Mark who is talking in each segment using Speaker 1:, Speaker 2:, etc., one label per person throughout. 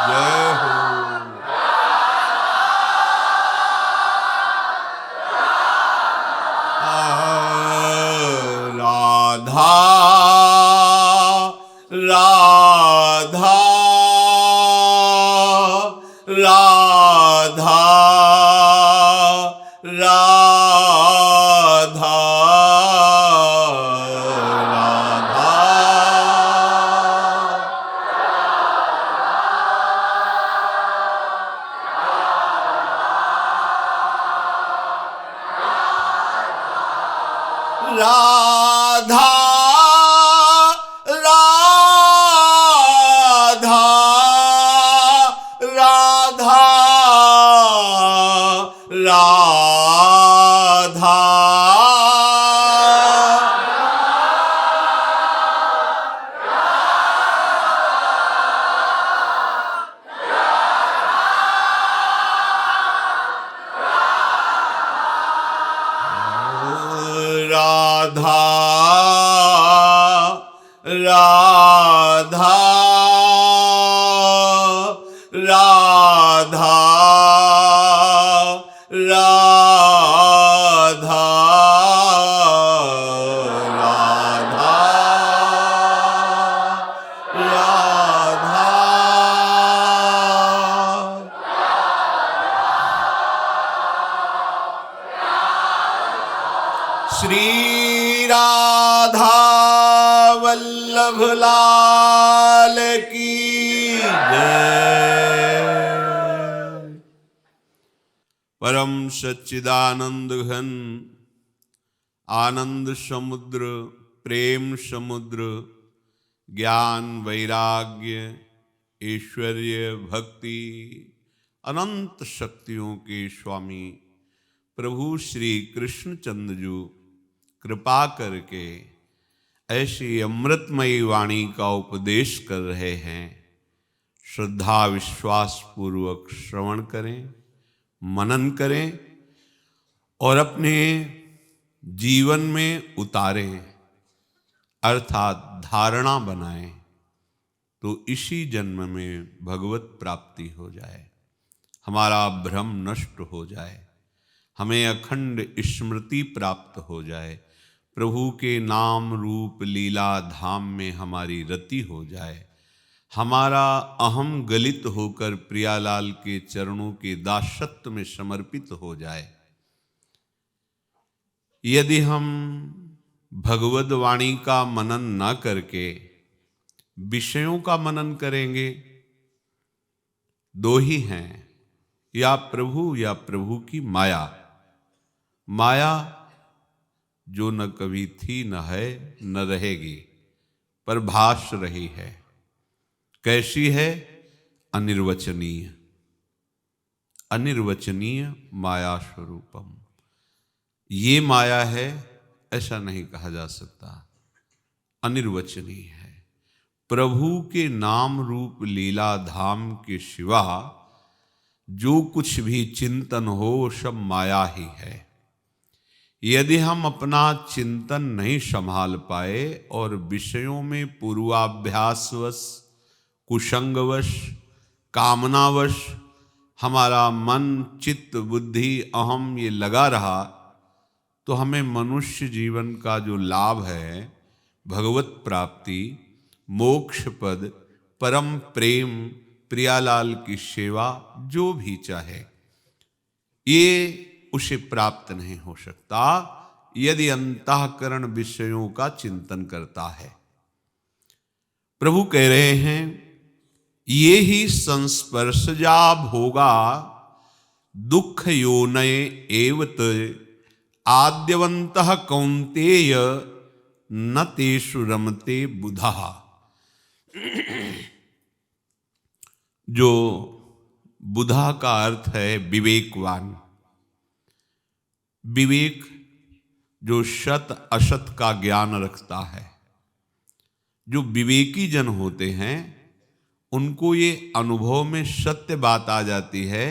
Speaker 1: जय हो। राधा राधा राधा राधा राधा राधा राधा राधा राधा राधा राधा राधा राधा राधा श्री राधा वल्लभ लाल की जय। परम सच्चिदानंद घन आनंद समुद्र, प्रेम समुद्र, ज्ञान वैराग्य ऐश्वर्य भक्ति अनंत शक्तियों के स्वामी प्रभु श्री कृष्णचंद्र जी कृपा करके ऐसी अमृतमयी वाणी का उपदेश कर रहे हैं। श्रद्धा विश्वास पूर्वक श्रवण करें, मनन करें और अपने जीवन में उतारें, अर्थात धारणा बनाएं, तो इसी जन्म में भगवत प्राप्ति हो जाए, हमारा भ्रम नष्ट हो जाए, हमें अखंड स्मृति प्राप्त हो जाए, प्रभु के नाम रूप लीला धाम में हमारी रति हो जाए, हमारा अहम गलित होकर प्रियालाल के चरणों के दासत्व में समर्पित हो जाए। यदि हम भगवद वाणी का मनन न करके विषयों का मनन करेंगे, दो ही हैं, या प्रभु की माया। माया जो न कभी थी न है न रहेगी, पर भास रही है। कैसी है? अनिर्वचनीय, अनिर्वचनीय माया स्वरूपम। ये माया है ऐसा नहीं कहा जा सकता, अनिर्वचनीय है। प्रभु के नाम रूप लीला धाम के सिवा जो कुछ भी चिंतन हो सब माया ही है। यदि हम अपना चिंतन नहीं संभाल पाए और विषयों में पूर्वाभ्यासवश, कुसंगवश, कामनावश हमारा मन चित्त बुद्धि अहम ये लगा रहा, तो हमें मनुष्य जीवन का जो लाभ है, भगवत प्राप्ति, मोक्ष पद, परम प्रेम, प्रियालाल की सेवा, जो भी चाहे, ये उसे प्राप्त नहीं हो सकता यदि अंतःकरण विषयों का चिंतन करता है। प्रभु कह रहे हैं, ये ही संस्पर्शजा भोगा दुख योनय एवत आद्यवंतः कौन्तेय न तेषु रमते बुधा। जो बुधा का अर्थ है विवेकवान। विवेक जो सत असत का ज्ञान रखता है, जो विवेकी जन होते हैं, उनको ये अनुभव में सत्य बात आ जाती है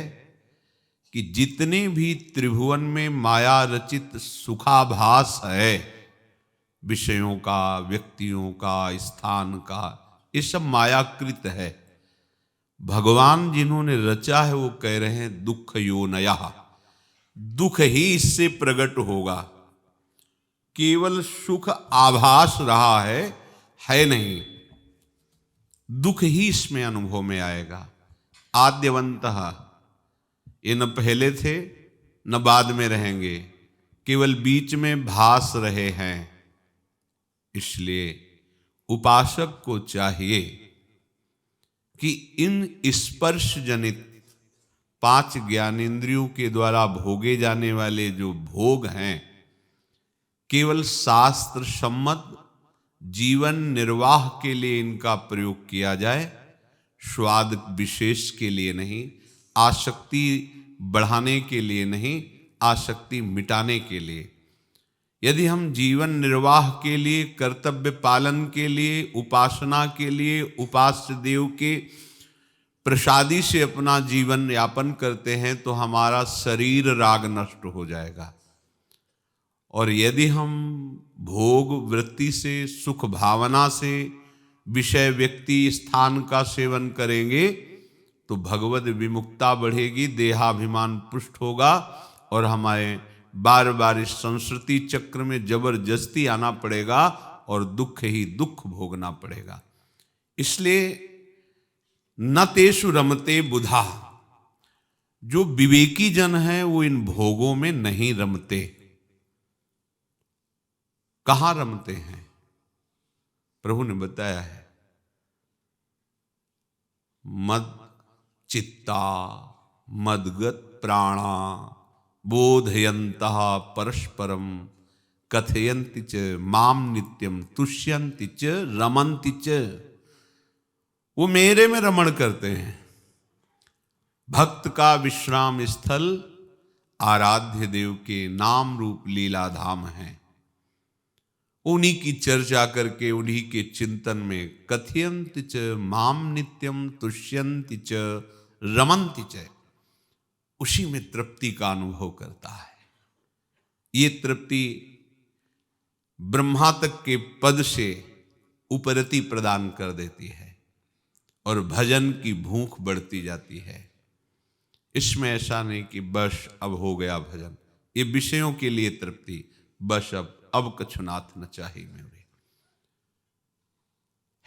Speaker 1: कि जितने भी त्रिभुवन में माया रचित सुखाभास है, विषयों का, व्यक्तियों का, स्थान का, ये सब मायाकृत है। भगवान जिन्होंने रचा है वो कह रहे हैं दुख योनयः, दुख ही इससे प्रकट होगा। केवल सुख आभास रहा है नहीं, दुख ही इसमें अनुभव में आएगा। आद्यवंतः, ये न पहले थे न बाद में रहेंगे, केवल बीच में भास रहे हैं। इसलिए उपासक को चाहिए कि इन स्पर्श जनित 5 ज्ञानेंद्रियों के द्वारा भोगे जाने वाले जो भोग हैं, केवल शास्त्र सम्मत जीवन निर्वाह के लिए इनका प्रयोग किया जाए, स्वाद विशेष के लिए नहीं, आसक्ति बढ़ाने के लिए नहीं, आसक्ति मिटाने के लिए। यदि हम जीवन निर्वाह के लिए, कर्तव्य पालन के लिए, उपासना के लिए, उपास्य देव के प्रसादी से अपना जीवन यापन करते हैं तो हमारा शरीर राग नष्ट हो जाएगा। और यदि हम भोग वृत्ति से, सुख भावना से, विषय व्यक्ति स्थान का सेवन करेंगे तो भगवद विमुक्ता बढ़ेगी, देहाभिमान पुष्ट होगा और हमारे बार बार इस संस्कृति चक्र में जबरदस्ती आना पड़ेगा और दुख ही दुख भोगना पड़ेगा। इसलिए न तेषु रमते बुधा, जो विवेकी जन है वो इन भोगों में नहीं रमते। कहां रमते हैं? प्रभु ने बताया है, मद चित्ता मदगत प्राणा बोधयन्तः परस्परम कथयन्ति च माम नित्यम तुष्यन्ति च रमन्ति च। वो मेरे में रमण करते हैं। भक्त का विश्राम स्थल आराध्य देव के नाम रूप लीला धाम है। उन्हीं की चर्चा करके, उन्हीं के चिंतन में कथयन्ति च माम नित्यम तुष्यन्ति च रमन्ति च, उसी में तृप्ति का अनुभव करता है। ये तृप्ति ब्रह्मा तक के पद से उपरति प्रदान कर देती है और भजन की भूख बढ़ती जाती है। इसमें ऐसा नहीं कि बस अब हो गया भजन, ये विषयों के लिए तृप्ति, बस अब कछुनाथ न चाही मेरे।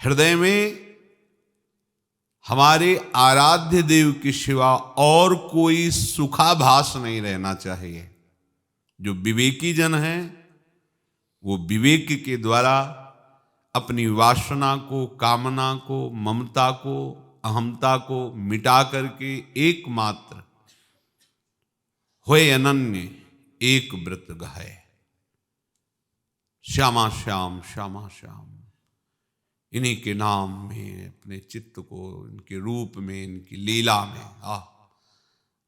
Speaker 1: हृदय में हमारे आराध्य देव के सिवा और कोई सुखाभास नहीं रहना चाहिए। जो विवेकी जन है वो विवेक के द्वारा अपनी वासना को, कामना को, ममता को, अहमता को मिटा करके एकमात्र होए अनन्य एक व्रत गाए। श्यामा श्याम श्यामा श्याम, इन्हीं के नाम में अपने चित्त को, इनके रूप में, इनकी लीला में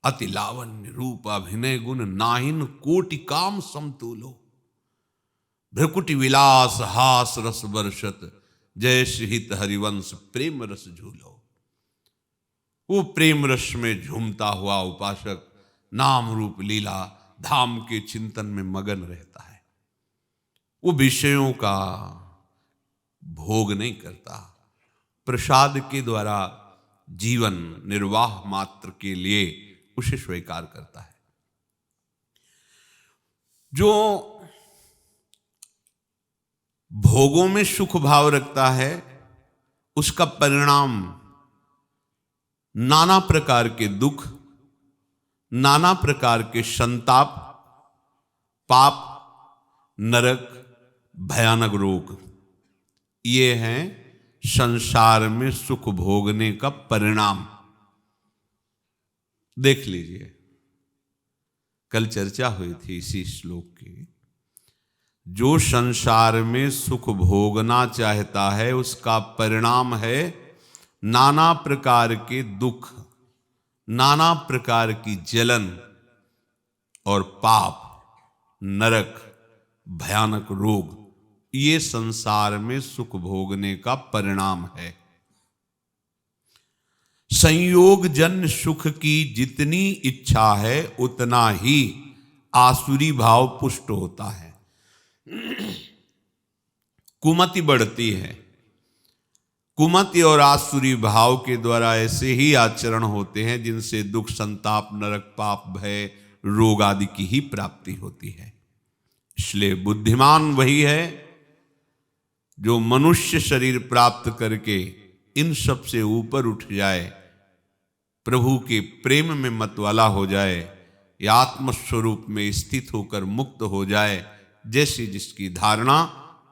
Speaker 1: अति लावण्य रूप अभिनय गुण नाहिन कोटि काम समतुलो, भ्रकुटि विलास हास रस वर्षत जय हित हरिवंश प्रेम रस झूलो। वो प्रेम रस में झूमता हुआ उपासक नाम रूप लीला धाम के चिंतन में मगन रहता है। वो विषयों का भोग नहीं करता, प्रसाद के द्वारा जीवन निर्वाह मात्र के लिए उसे स्वीकार करता है। जो भोगों में सुख भाव रखता है उसका परिणाम नाना प्रकार के दुख, नाना प्रकार के संताप, पाप, नरक, भयानक रोग, ये हैं संसार में सुख भोगने का परिणाम। देख लीजिए, कल चर्चा हुई थी इसी श्लोक की। जो संसार में सुख भोगना चाहता है उसका परिणाम है नाना प्रकार के दुख, नाना प्रकार की जलन और पाप, नरक, भयानक रोग। ये संसार में सुख भोगने का परिणाम है। संयोग जन्य सुख की जितनी इच्छा है उतना ही आसुरी भाव पुष्ट होता है, कुमति बढ़ती है। कुमति और आसुरी भाव के द्वारा ऐसे ही आचरण होते हैं जिनसे दुख, संताप, नरक, पाप, भय, रोग आदि की ही प्राप्ति होती है। इसलिए बुद्धिमान वही है जो मनुष्य शरीर प्राप्त करके इन सब से ऊपर उठ जाए, प्रभु के प्रेम में मतवाला हो जाए, या आत्मस्वरूप में स्थित होकर मुक्त हो जाए, जैसी जिसकी धारणा,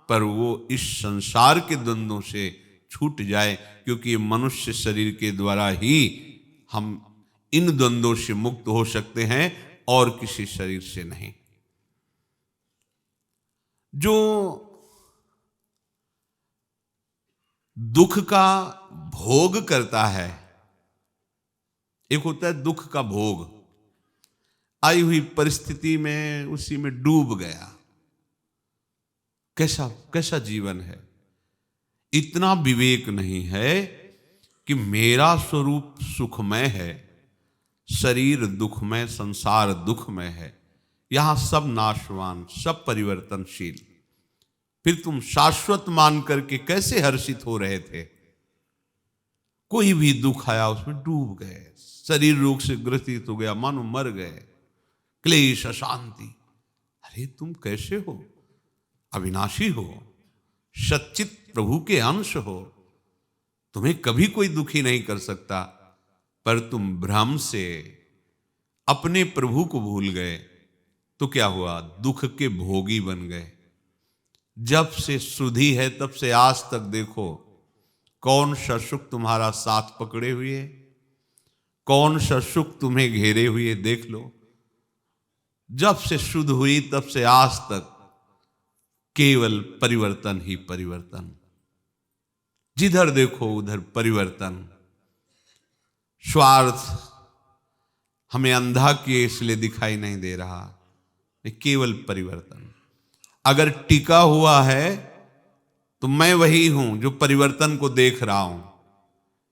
Speaker 1: पर वो इस संसार के द्वंद्वों से छूट जाए, क्योंकि मनुष्य शरीर के द्वारा ही हम इन द्वंद्वों से मुक्त हो सकते हैं और किसी शरीर से नहीं। जो दुख का भोग करता है, एक होता है दुख का भोग, आई हुई परिस्थिति में उसी में डूब गया, कैसा कैसा जीवन है। इतना विवेक नहीं है कि मेरा स्वरूप सुखमय है, शरीर दुखमय, संसार दुखमय है, यहां सब नाशवान, सब परिवर्तनशील। फिर तुम शाश्वत मान करके कैसे हर्षित हो रहे थे? कोई भी दुख आया उसमें डूब गए, शरीर रोग से ग्रसित हो गया, मानो मर गए, क्लेश, अशांति। अरे तुम कैसे हो? अविनाशी हो, सच्चित प्रभु के अंश हो, तुम्हें कभी कोई दुखी नहीं कर सकता, पर तुम भ्रम से अपने प्रभु को भूल गए तो क्या हुआ? दुख के भोगी बन गए। जब से सुधी है तब से आज तक देखो, कौन सा सुख तुम्हारा साथ पकड़े हुए, कौन सा सुख तुम्हें घेरे हुए, देख लो। जब से शुद्ध हुई तब से आज तक केवल परिवर्तन ही परिवर्तन, जिधर देखो उधर परिवर्तन। स्वार्थ हमें अंधा किए इसलिए दिखाई नहीं दे रहा, ये केवल परिवर्तन। अगर टिका हुआ है तो मैं वही हूं जो परिवर्तन को देख रहा हूं।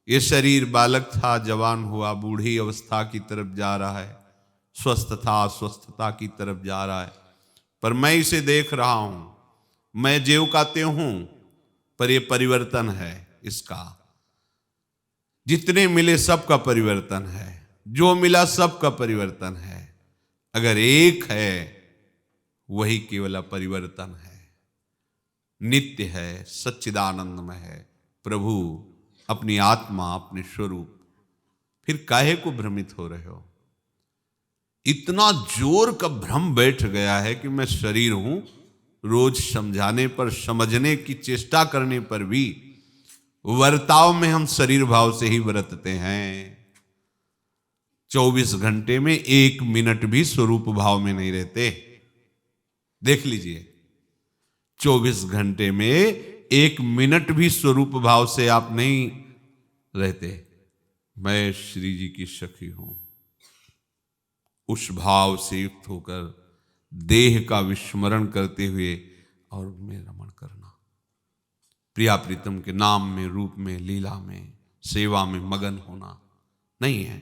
Speaker 1: ये शरीर बालक था, जवान हुआ, बूढ़ी अवस्था की तरफ जा रहा है, स्वस्थ था, अस्वस्थता की तरफ जा रहा है, पर मैं इसे देख रहा हूं। मैं जेव काते हूं, पर यह परिवर्तन है इसका। जितने मिले सबका परिवर्तन है, जो मिला सबका परिवर्तन है। अगर एक है वही केवल अपरिवर्तन है, नित्य है, सच्चिदानंदमय है, प्रभु अपनी आत्मा, अपने स्वरूप। फिर काहे को भ्रमित हो रहे हो? इतना जोर का भ्रम बैठ गया है कि मैं शरीर हूं। रोज समझाने पर, समझने की चेष्टा करने पर भी वर्ताव में हम शरीर भाव से ही बरतते हैं। 24 घंटे में 1 मिनट भी स्वरूप भाव में नहीं रहते। देख लीजिए, 24 घंटे में 1 मिनट भी स्वरूप भाव से आप नहीं रहते। मैं श्री जी की सखी हूं, उस भाव से युक्त होकर देह का विस्मरण करते हुए और में रमण करना, प्रिया प्रीतम के नाम में, रूप में, लीला में, सेवा में मगन होना नहीं है।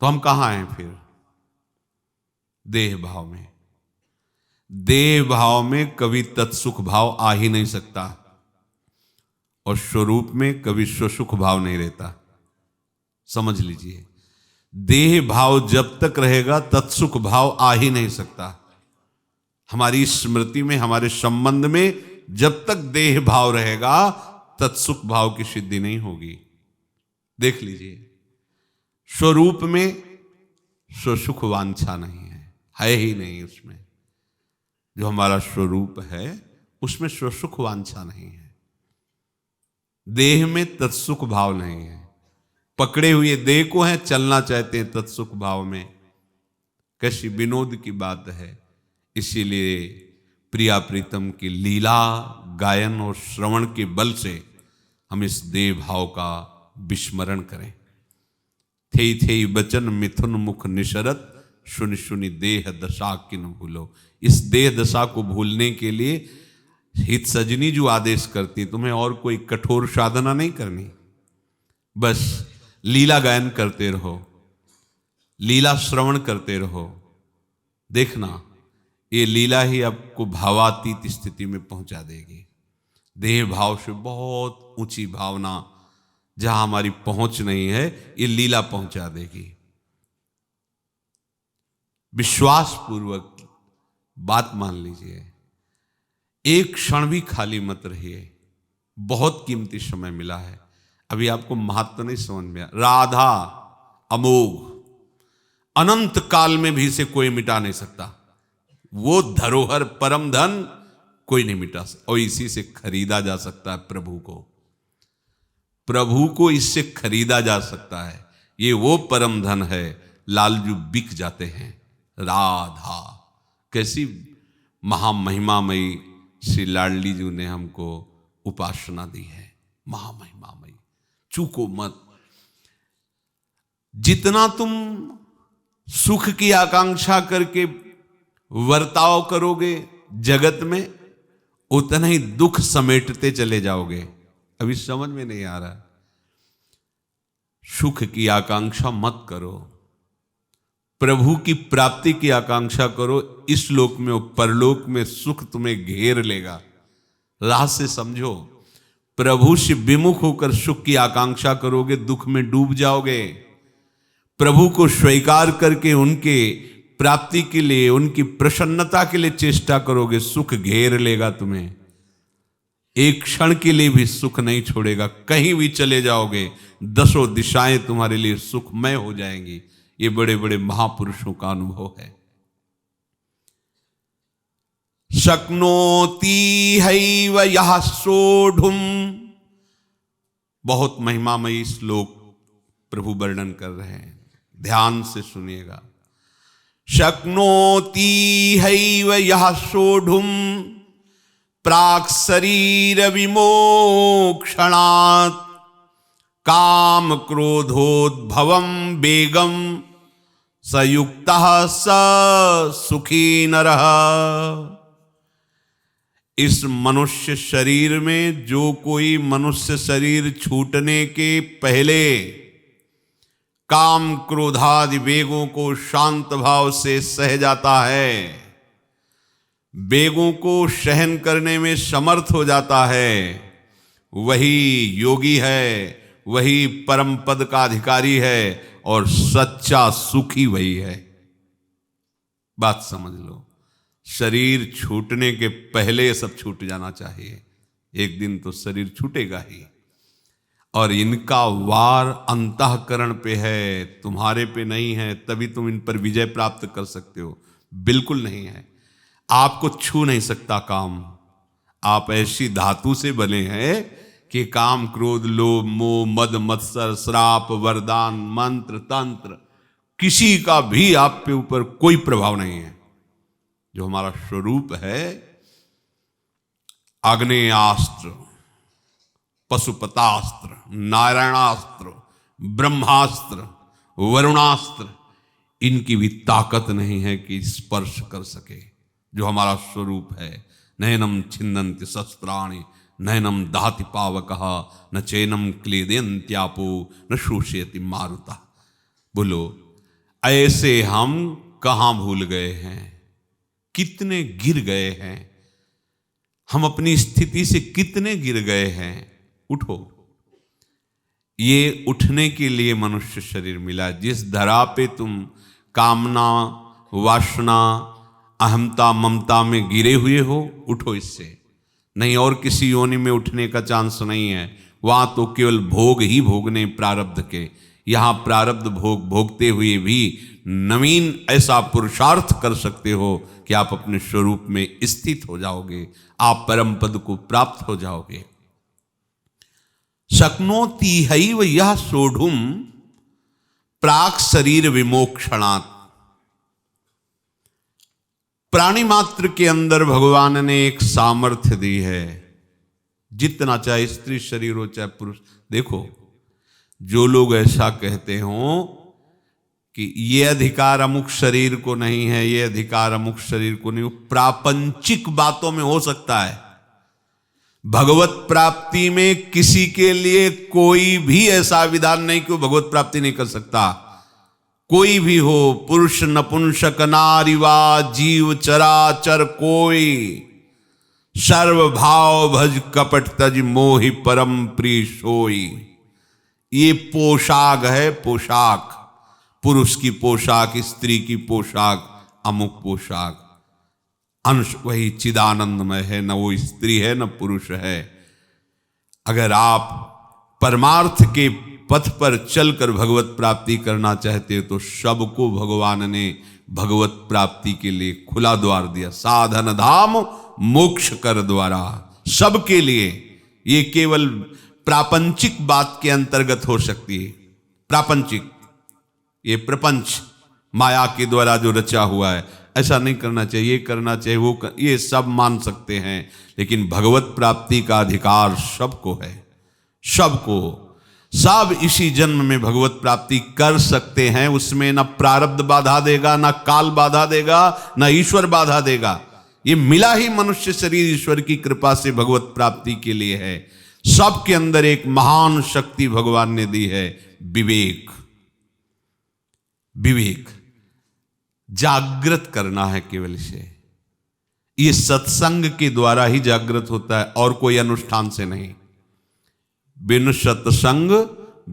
Speaker 1: तो हम कहां हैं फिर? देह भाव में। देह भाव में कभी तत्सुख भाव आ ही नहीं सकता, और स्वरूप में कभी स्वसुख भाव नहीं रहता। समझ लीजिए, देह भाव जब तक रहेगा तत्सुख भाव आ ही नहीं सकता। हमारी स्मृति में, हमारे संबंध में जब तक देह भाव रहेगा तत्सुख भाव की सिद्धि नहीं होगी। देख लीजिए, स्वरूप में स्वसुख वांछा नहीं है ही नहीं। उसमें जो हमारा स्वरूप है उसमें स्वसुख वांछा नहीं है। देह में तत्सुख भाव नहीं है। पकड़े हुए देह को हैं, चलना चाहते हैं तत्सुख भाव में। कैसी विनोद की बात है। इसीलिए प्रिया प्रीतम की लीला, गायन और श्रवण के बल से हम इस देह भाव का विस्मरण करें। थे थे बचन मिथुन मुख निशरत, सुनि सुनि देह दशा किन भूलो। इस देह दशा को भूलने के लिए हित सजनी जो आदेश करती, तुम्हें और कोई कठोर साधना नहीं करनी, बस लीला गायन करते रहो, लीला श्रवण करते रहो। देखना, ये लीला ही आपको भावातीत स्थिति में पहुंचा देगी। देह भाव से बहुत ऊंची भावना जहां हमारी पहुंच नहीं है, ये लीला पहुंचा देगी। विश्वास पूर्वक बात मान लीजिए, एक क्षण भी खाली मत रहिए। बहुत कीमती समय मिला है। अभी आपको महत्व नहीं समझ में आया। राधा अमोघ, अनंत काल में भी इसे कोई मिटा नहीं सकता। वो धरोहर परम धन कोई नहीं मिटा सकता, और इसी से खरीदा जा सकता है प्रभु को। प्रभु को इससे खरीदा जा सकता है। ये वो परम धन है, लालजू बिक जाते हैं। राधा कैसी महामहिमामयी श्री लाडली जी ने हमको उपासना दी है, महामहिमामयी। चूको मत। जितना तुम सुख की आकांक्षा करके वर्ताव करोगे जगत में, उतना ही दुख समेटते चले जाओगे। अभी समझ में नहीं आ रहा। सुख की आकांक्षा मत करो, प्रभु की प्राप्ति की आकांक्षा करो। इस लोक में और परलोक में सुख तुम्हें घेर लेगा। राह से समझो। प्रभु से विमुख होकर सुख की आकांक्षा करोगे, दुख में डूब जाओगे। प्रभु को स्वीकार करके उनके प्राप्ति के लिए, उनकी प्रसन्नता के लिए चेष्टा करोगे, सुख घेर लेगा तुम्हें। एक क्षण के लिए भी सुख नहीं छोड़ेगा। कहीं भी चले जाओगे, दसों दिशाएं तुम्हारे लिए सुखमय हो जाएंगी। ये बड़े बड़े महापुरुषों का अनुभव है। शक्नोति हैव यः सोढुम, बहुत महिमामयी श्लोक प्रभु वर्णन कर रहे हैं, ध्यान से सुनिएगा। शक्नोति हैव यः सोढुम प्राक् शरीर विमोक्षणात् काम क्रोधोद्भवम वेगम सयुक्तः स सुखी नरः। इस मनुष्य शरीर में जो कोई मनुष्य शरीर छूटने के पहले काम क्रोधादि वेगों को शांत भाव से सह जाता है, वेगों को सहन करने में समर्थ हो जाता है, वही योगी है, वही परम पद का अधिकारी है, और सच्चा सुखी वही है। बात समझ लो। शरीर छूटने के पहले सब छूट जाना चाहिए। एक दिन तो शरीर छूटेगा ही, और इनका वार अंतःकरण पे है, तुम्हारे पे नहीं है। तभी तुम इन पर विजय प्राप्त कर सकते हो। बिल्कुल नहीं है। आपको छू नहीं सकता काम। आप ऐसी धातु से बने हैं कि काम क्रोध लोभ मोह मद मत्सर श्राप वरदान मंत्र तंत्र किसी का भी आप पे ऊपर कोई प्रभाव नहीं है। जो हमारा स्वरूप है, आग्नेयास्त्र, पशुपतास्त्र, नारायणास्त्र, ब्रह्मास्त्र, वरुणास्त्र, इनकी भी ताकत नहीं है कि स्पर्श कर सके जो हमारा स्वरूप है। नयनम छिन्दन्ति शस्त्राणि नयनम दहति पावकः न चैनम क्लेदयन्त्यापो न शोषयति मारुतः। बोलो, ऐसे हम कहां भूल गए हैं, कितने गिर गए हैं हम, अपनी स्थिति से कितने गिर गए हैं। उठो। ये उठने के लिए मनुष्य शरीर मिला। जिस धरा पे तुम कामना वासना अहमता ममता में गिरे हुए हो, उठो इससे। नहीं और किसी योनि में उठने का चांस नहीं है। वहां तो केवल भोग ही भोगने प्रारब्ध के। यहां प्रारब्ध भोग भोगते हुए भी नवीन ऐसा पुरुषार्थ कर सकते हो कि आप अपने स्वरूप में स्थित हो जाओगे, आप परम पद को प्राप्त हो जाओगे। शक्नोति हैव यः सोढुम प्राक् शरीर विमोक्षणात्। प्राणी मात्र के अंदर भगवान ने एक सामर्थ्य दी है। जितना चाहे स्त्री शरीर हो चाहे पुरुष। देखो, जो लोग ऐसा कहते हो कि ये अधिकार अमुक शरीर को नहीं है, ये अधिकार अमुक शरीर को नहीं, प्रापंचिक बातों में हो सकता है। भगवत प्राप्ति में किसी के लिए कोई भी ऐसा विधान नहीं कि वो भगवत प्राप्ति नहीं कर सकता। कोई भी हो, पुरुष नपुंसक नारी वा जीव चराचर, कोई सर्व भाव भज कपट तज मोहि परम प्रिय सोई। ये पोशाक है, पोशाक, पुरुष की पोशाक, स्त्री की पोशाक, अमुक पोशाक। अंश वही चिदानंदमय है, न वो स्त्री है न पुरुष है। अगर आप परमार्थ के पथ पर चलकर भगवत प्राप्ति करना चाहते हो तो सबको भगवान ने भगवत प्राप्ति के लिए खुला द्वार दिया। साधन धाम मोक्ष कर द्वारा, सबके लिए। ये केवल प्रापंचिक बात के अंतर्गत हो सकती है। प्रापंचिक, ये प्रपंच माया के द्वारा जो रचा हुआ है, ऐसा नहीं करना चाहिए, ये करना चाहिए, ये सब मान सकते हैं। लेकिन भगवत प्राप्ति का अधिकार सबको है, सबको। सब इसी जन्म में भगवत प्राप्ति कर सकते हैं। उसमें न प्रारब्ध बाधा देगा, न काल बाधा देगा, न ईश्वर बाधा देगा। ये मिला ही मनुष्य शरीर ईश्वर की कृपा से भगवत प्राप्ति के लिए है। सबके अंदर एक महान शक्ति भगवान ने दी है, विवेक। विवेक जागृत करना है केवल इसे। ये सत्संग के द्वारा ही जागृत होता है, और कोई अनुष्ठान से नहीं। बिन सत्संग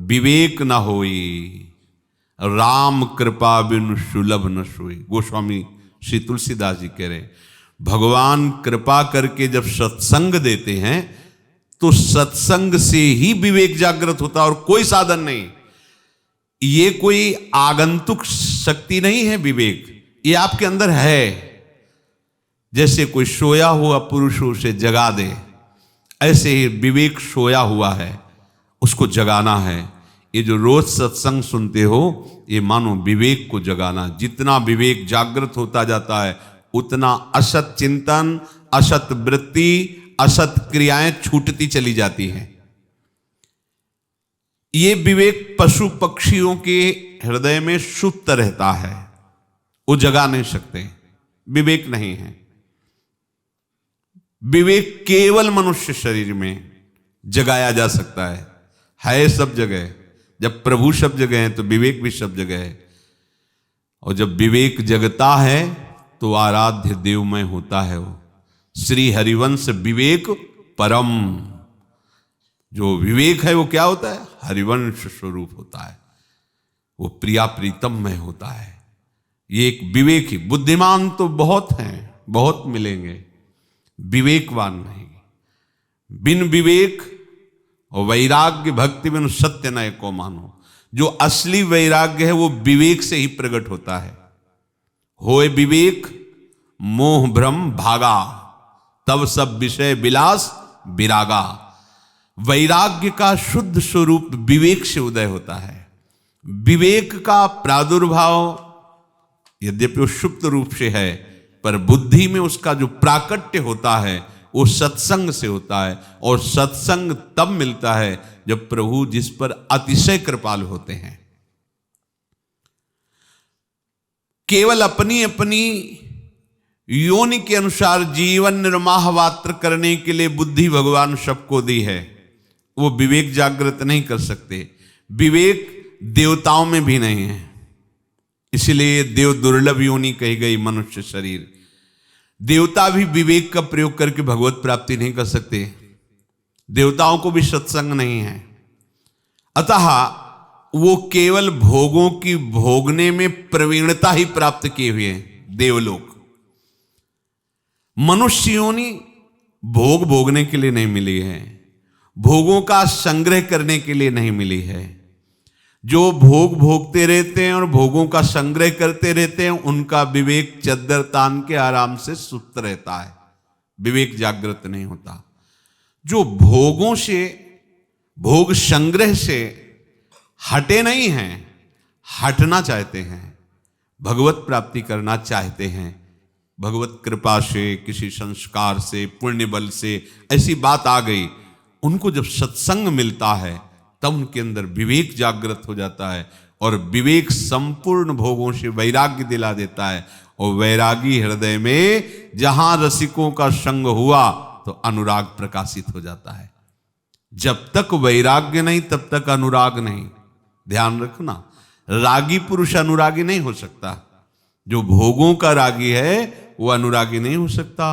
Speaker 1: विवेक न होई, राम कृपा बिन सुलभ न सोई। गोस्वामी श्री तुलसीदास जी कह रहे, भगवान कृपा करके जब सत्संग देते हैं तो सत्संग से ही विवेक जागृत होता है, और कोई साधन नहीं। ये कोई आगंतुक शक्ति नहीं है विवेक, ये आपके अंदर है। जैसे कोई सोया हुआ पुरुष उसे जगा दे, ऐसे ही विवेक सोया हुआ है, उसको जगाना है। ये जो रोज सत्संग सुनते हो, ये मानो विवेक को जगाना। जितना विवेक जागृत होता जाता है उतना असत चिंतन, असत वृत्ति, असत क्रियाएं छूटती चली जाती हैं। ये विवेक पशु पक्षियों के हृदय में सुप्त रहता है, वो जगा नहीं सकते, विवेक नहीं है। विवेक केवल मनुष्य शरीर में जगाया जा सकता है सब जगह। जब प्रभु सब जगह है तो विवेक भी सब जगह है। और जब विवेक जगता है तो आराध्य देवमय होता है वो। श्री हरिवंश विवेक परम। जो विवेक है वो क्या होता है? हरिवंश स्वरूप होता है, वो प्रिया प्रीतममय होता है। ये एक विवेक ही। बुद्धिमान तो बहुत हैं, बहुत मिलेंगे, विवेकवान नहीं। बिन विवेक और वैराग्य भक्ति बिन सत्य नय को मानो। जो असली वैराग्य है वो विवेक से ही प्रकट होता है। होए विवेक मोह भ्रम भागा, तब सब विषय विलास विरागा। वैराग्य का शुद्ध स्वरूप विवेक से उदय होता है। विवेक का प्रादुर्भाव यद्यपि वो सुप्त रूप से है, पर बुद्धि में उसका जो प्राकट्य होता है वो सत्संग से होता है। और सत्संग तब मिलता है जब प्रभु जिस पर अतिशय कृपालु होते हैं। केवल अपनी अपनी योनि के अनुसार जीवन निर्वाह मात्र करने के लिए बुद्धि भगवान सबको दी है, वो विवेक जागृत नहीं कर सकते। विवेक देवताओं में भी नहीं है, इसलिए देव दुर्लभ योनि कही गई मनुष्य शरीर। देवता भी विवेक का प्रयोग करके भगवत प्राप्ति नहीं कर सकते। देवताओं को भी सत्संग नहीं है, अतः वो केवल भोगों की भोगने में प्रवीणता ही प्राप्त किए हुए हैं। देवलोक, मनुष्य योनि भोग भोगने के लिए नहीं मिली है, भोगों का संग्रह करने के लिए नहीं मिली है। जो भोग भोगते रहते हैं और भोगों का संग्रह करते रहते हैं, उनका विवेक चद्दर तान के आराम से सुप्त रहता है, विवेक जागृत नहीं होता। जो भोगों से, भोग संग्रह से हटे नहीं हैं, हटना चाहते हैं, भगवत प्राप्ति करना चाहते हैं, भगवत कृपा से, किसी संस्कार से, पुण्य बल से ऐसी बात आ गई, उनको जब सत्संग मिलता है तब उनके अंदर विवेक जागृत हो जाता है। और विवेक संपूर्ण भोगों से वैराग्य दिला देता है। और वैरागी हृदय में जहां रसिकों का संग हुआ तो अनुराग प्रकाशित हो जाता है। जब तक वैराग्य नहीं तब तक अनुराग नहीं, ध्यान रखना। रागी पुरुष अनुरागी नहीं हो सकता। जो भोगों का रागी है वो अनुरागी नहीं हो सकता।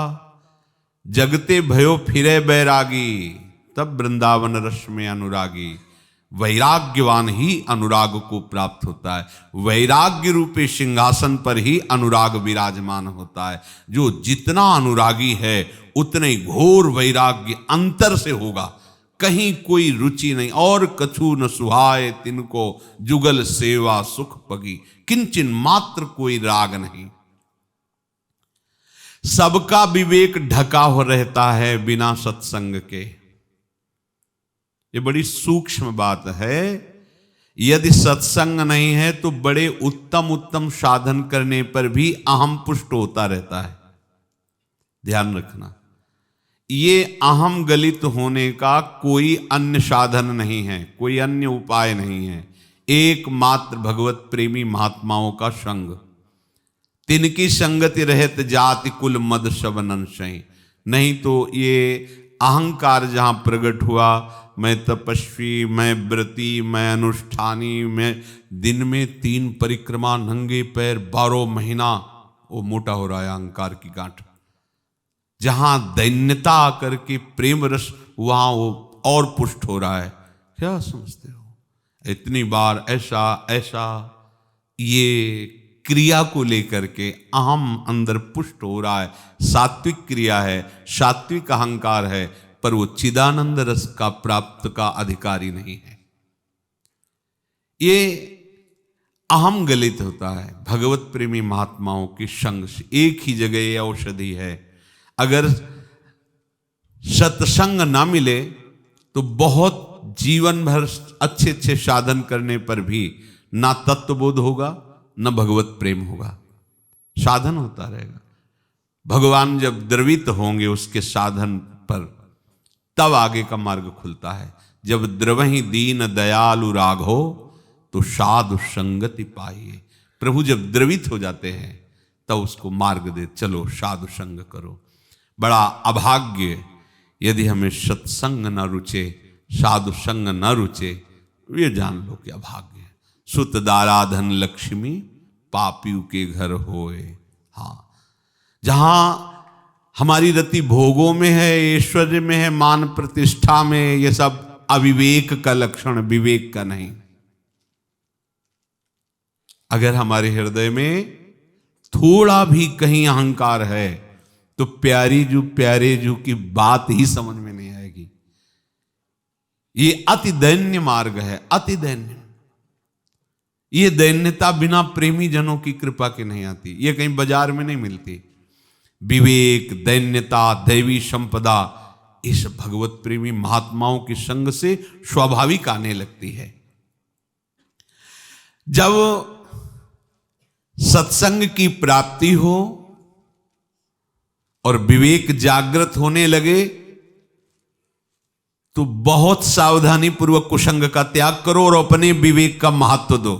Speaker 1: जगते भयो फिरे बैरागी, तब वृंदावन रस में अनुरागी। वैराग्यवान ही अनुराग को प्राप्त होता है। वैराग्य रूपे सिंहासन पर ही अनुराग विराजमान होता है। जो जितना अनुरागी है उतने घोर वैराग्य अंतर से होगा। कहीं कोई रुचि नहीं। और कछु न सुहाए तिनको, जुगल सेवा सुख पगी। किंचिन मात्र कोई राग नहीं। सबका विवेक ढका हो रहता है बिना सत्संग के। ये बड़ी सूक्ष्म बात है। यदि सत्संग नहीं है तो बड़े उत्तम उत्तम साधन करने पर भी अहम पुष्ट होता रहता है। ध्यान रखना, ये अहम गलित होने का कोई अन्य साधन नहीं है, कोई अन्य उपाय नहीं है। एकमात्र भगवत प्रेमी महात्माओं का संग। तिनकी संगति रहत जाति कुल मद शबनन सही। नहीं तो ये अहंकार जहां प्रकट हुआ, मैं तपस्वी, मैं व्रती, मैं अनुष्ठानी, मैं दिन में 3 परिक्रमा, नंगे पैर, 12 महीना, वो मोटा हो रहा है अहंकार की गांठ। जहां दैन्यता आकर के प्रेम रस, वहां वो और पुष्ट हो रहा है। क्या समझते हो? इतनी बार ऐसा ऐसा ये क्रिया को लेकर के अहम अंदर पुष्ट हो रहा है। सात्विक क्रिया है, सात्विक अहंकार है, पर वो चिदानंद रस का प्राप्त का अधिकारी नहीं है। ये अहम गलित होता है भगवत प्रेमी महात्माओं के संग से। एक ही जगह ये औषधि है। अगर सत्संग ना मिले तो बहुत जीवन भर अच्छे अच्छे साधन करने पर भी ना तत्वबोध होगा, न भगवत प्रेम होगा। साधन होता रहेगा। भगवान जब द्रवित होंगे उसके साधन पर, तब आगे का मार्ग खुलता है। जब द्रवहि दीन दयालु राघो, तो साधु संगति पाइए। प्रभु जब द्रवित हो जाते हैं तब उसको मार्ग दे, चलो साधु संग करो। बड़ा अभाग्य यदि हमें सत्संग न रुचे, साधु संग न रुचे, ये जान लो कि अभाग्य है। सुत दाराधन लक्ष्मी, पापियों के घर होए। हाँ, जहां हमारी रति भोगों में है, ऐश्वर्य में है, मान प्रतिष्ठा में, ये सब अविवेक का लक्षण, विवेक का नहीं। अगर हमारे हृदय में थोड़ा भी कहीं अहंकार है तो प्यारी जू की बात ही समझ में नहीं आएगी। ये अति दैन्य मार्ग है, अति दैन्य। ये दैन्यता बिना प्रेमी जनों की कृपा के नहीं आती। ये कहीं बाजार में नहीं मिलती। विवेक, दैन्यता, दैवी संपदा, इस भगवत प्रेमी महात्माओं के संग से स्वाभाविक आने लगती है। जब सत्संग की प्राप्ति हो और विवेक जागृत होने लगे तो बहुत सावधानी पूर्वक कुसंग का त्याग करो और अपने विवेक का महत्व दो।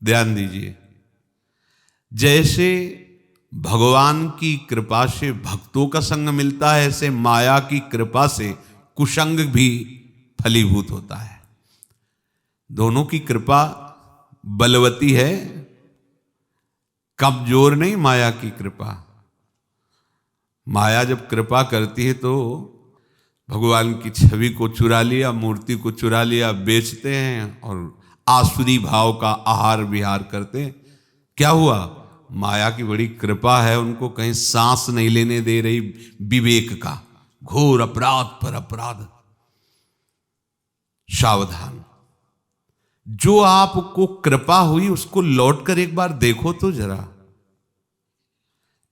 Speaker 1: ध्यान दीजिए, जैसे भगवान की कृपा से भक्तों का संग मिलता है, ऐसे माया की कृपा से कुसंग भी फलीभूत होता है। दोनों की कृपा बलवती है, कमजोर नहीं माया की कृपा। माया जब कृपा करती है तो भगवान की छवि को चुरा लिया, मूर्ति को चुरा लिया, बेचते हैं और आसुरी भाव का आहार विहार करते हैं। क्या हुआ? माया की बड़ी कृपा है, उनको कहीं सांस नहीं लेने दे रही विवेक का। घोर अपराध पर अपराध। सावधान। जो आपको कृपा हुई उसको लौट कर एक बार देखो तो जरा।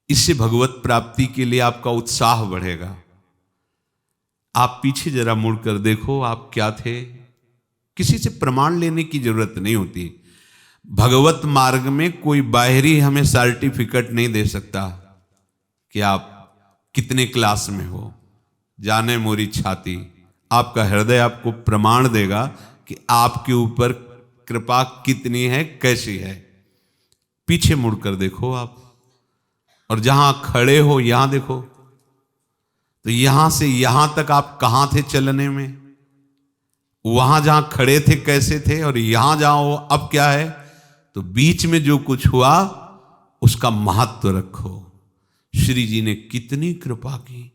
Speaker 1: इससे भगवत प्राप्ति के लिए आपका उत्साह बढ़ेगा। आप पीछे जरा मुड़कर देखो, आप क्या थे। किसी से प्रमाण लेने की जरूरत नहीं होती। भगवत मार्ग में कोई बाहरी हमें सर्टिफिकेट नहीं दे सकता कि आप कितने क्लास में हो। जाने मोरी छाती, आपका हृदय आपको प्रमाण देगा कि आपके ऊपर कृपा कितनी है, कैसी है। पीछे मुड़कर देखो आप, और जहां खड़े हो यहां देखो, तो यहां से यहां तक आप कहां थे चलने में। वहां जहां खड़े थे कैसे थे, और यहां जाओ अब क्या है। तो बीच में जो कुछ हुआ उसका महत्व रखो। श्री जी ने कितनी कृपा की।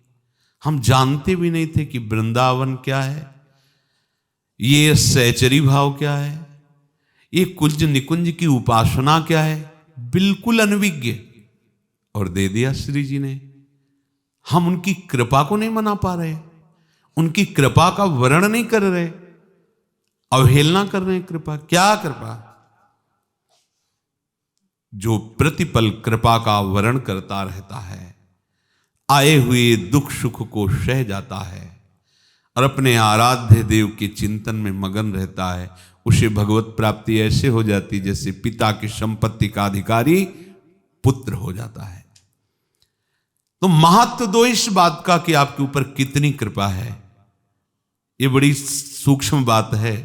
Speaker 1: हम जानते भी नहीं थे कि वृंदावन क्या है, ये सहचरी भाव क्या है, ये कुंज निकुंज की उपासना क्या है, बिल्कुल अनभिज्ञ, और दे दिया श्री जी ने। हम उनकी कृपा को नहीं मना पा रहे, उनकी कृपा का वर्णन नहीं कर रहे, अवहेलना कर रहे हैं। कृपा, क्या कृपा? जो प्रतिपल कृपा का वर्णन करता रहता है, आए हुए दुख सुख को सह जाता है और अपने आराध्य देव के चिंतन में मगन रहता है, उसे भगवत प्राप्ति ऐसे हो जाती जैसे पिता की संपत्ति का अधिकारी पुत्र हो जाता है। तो महत्व दो इस बात का कि आपके ऊपर कितनी कृपा है। ये बड़ी सूक्ष्म बात है।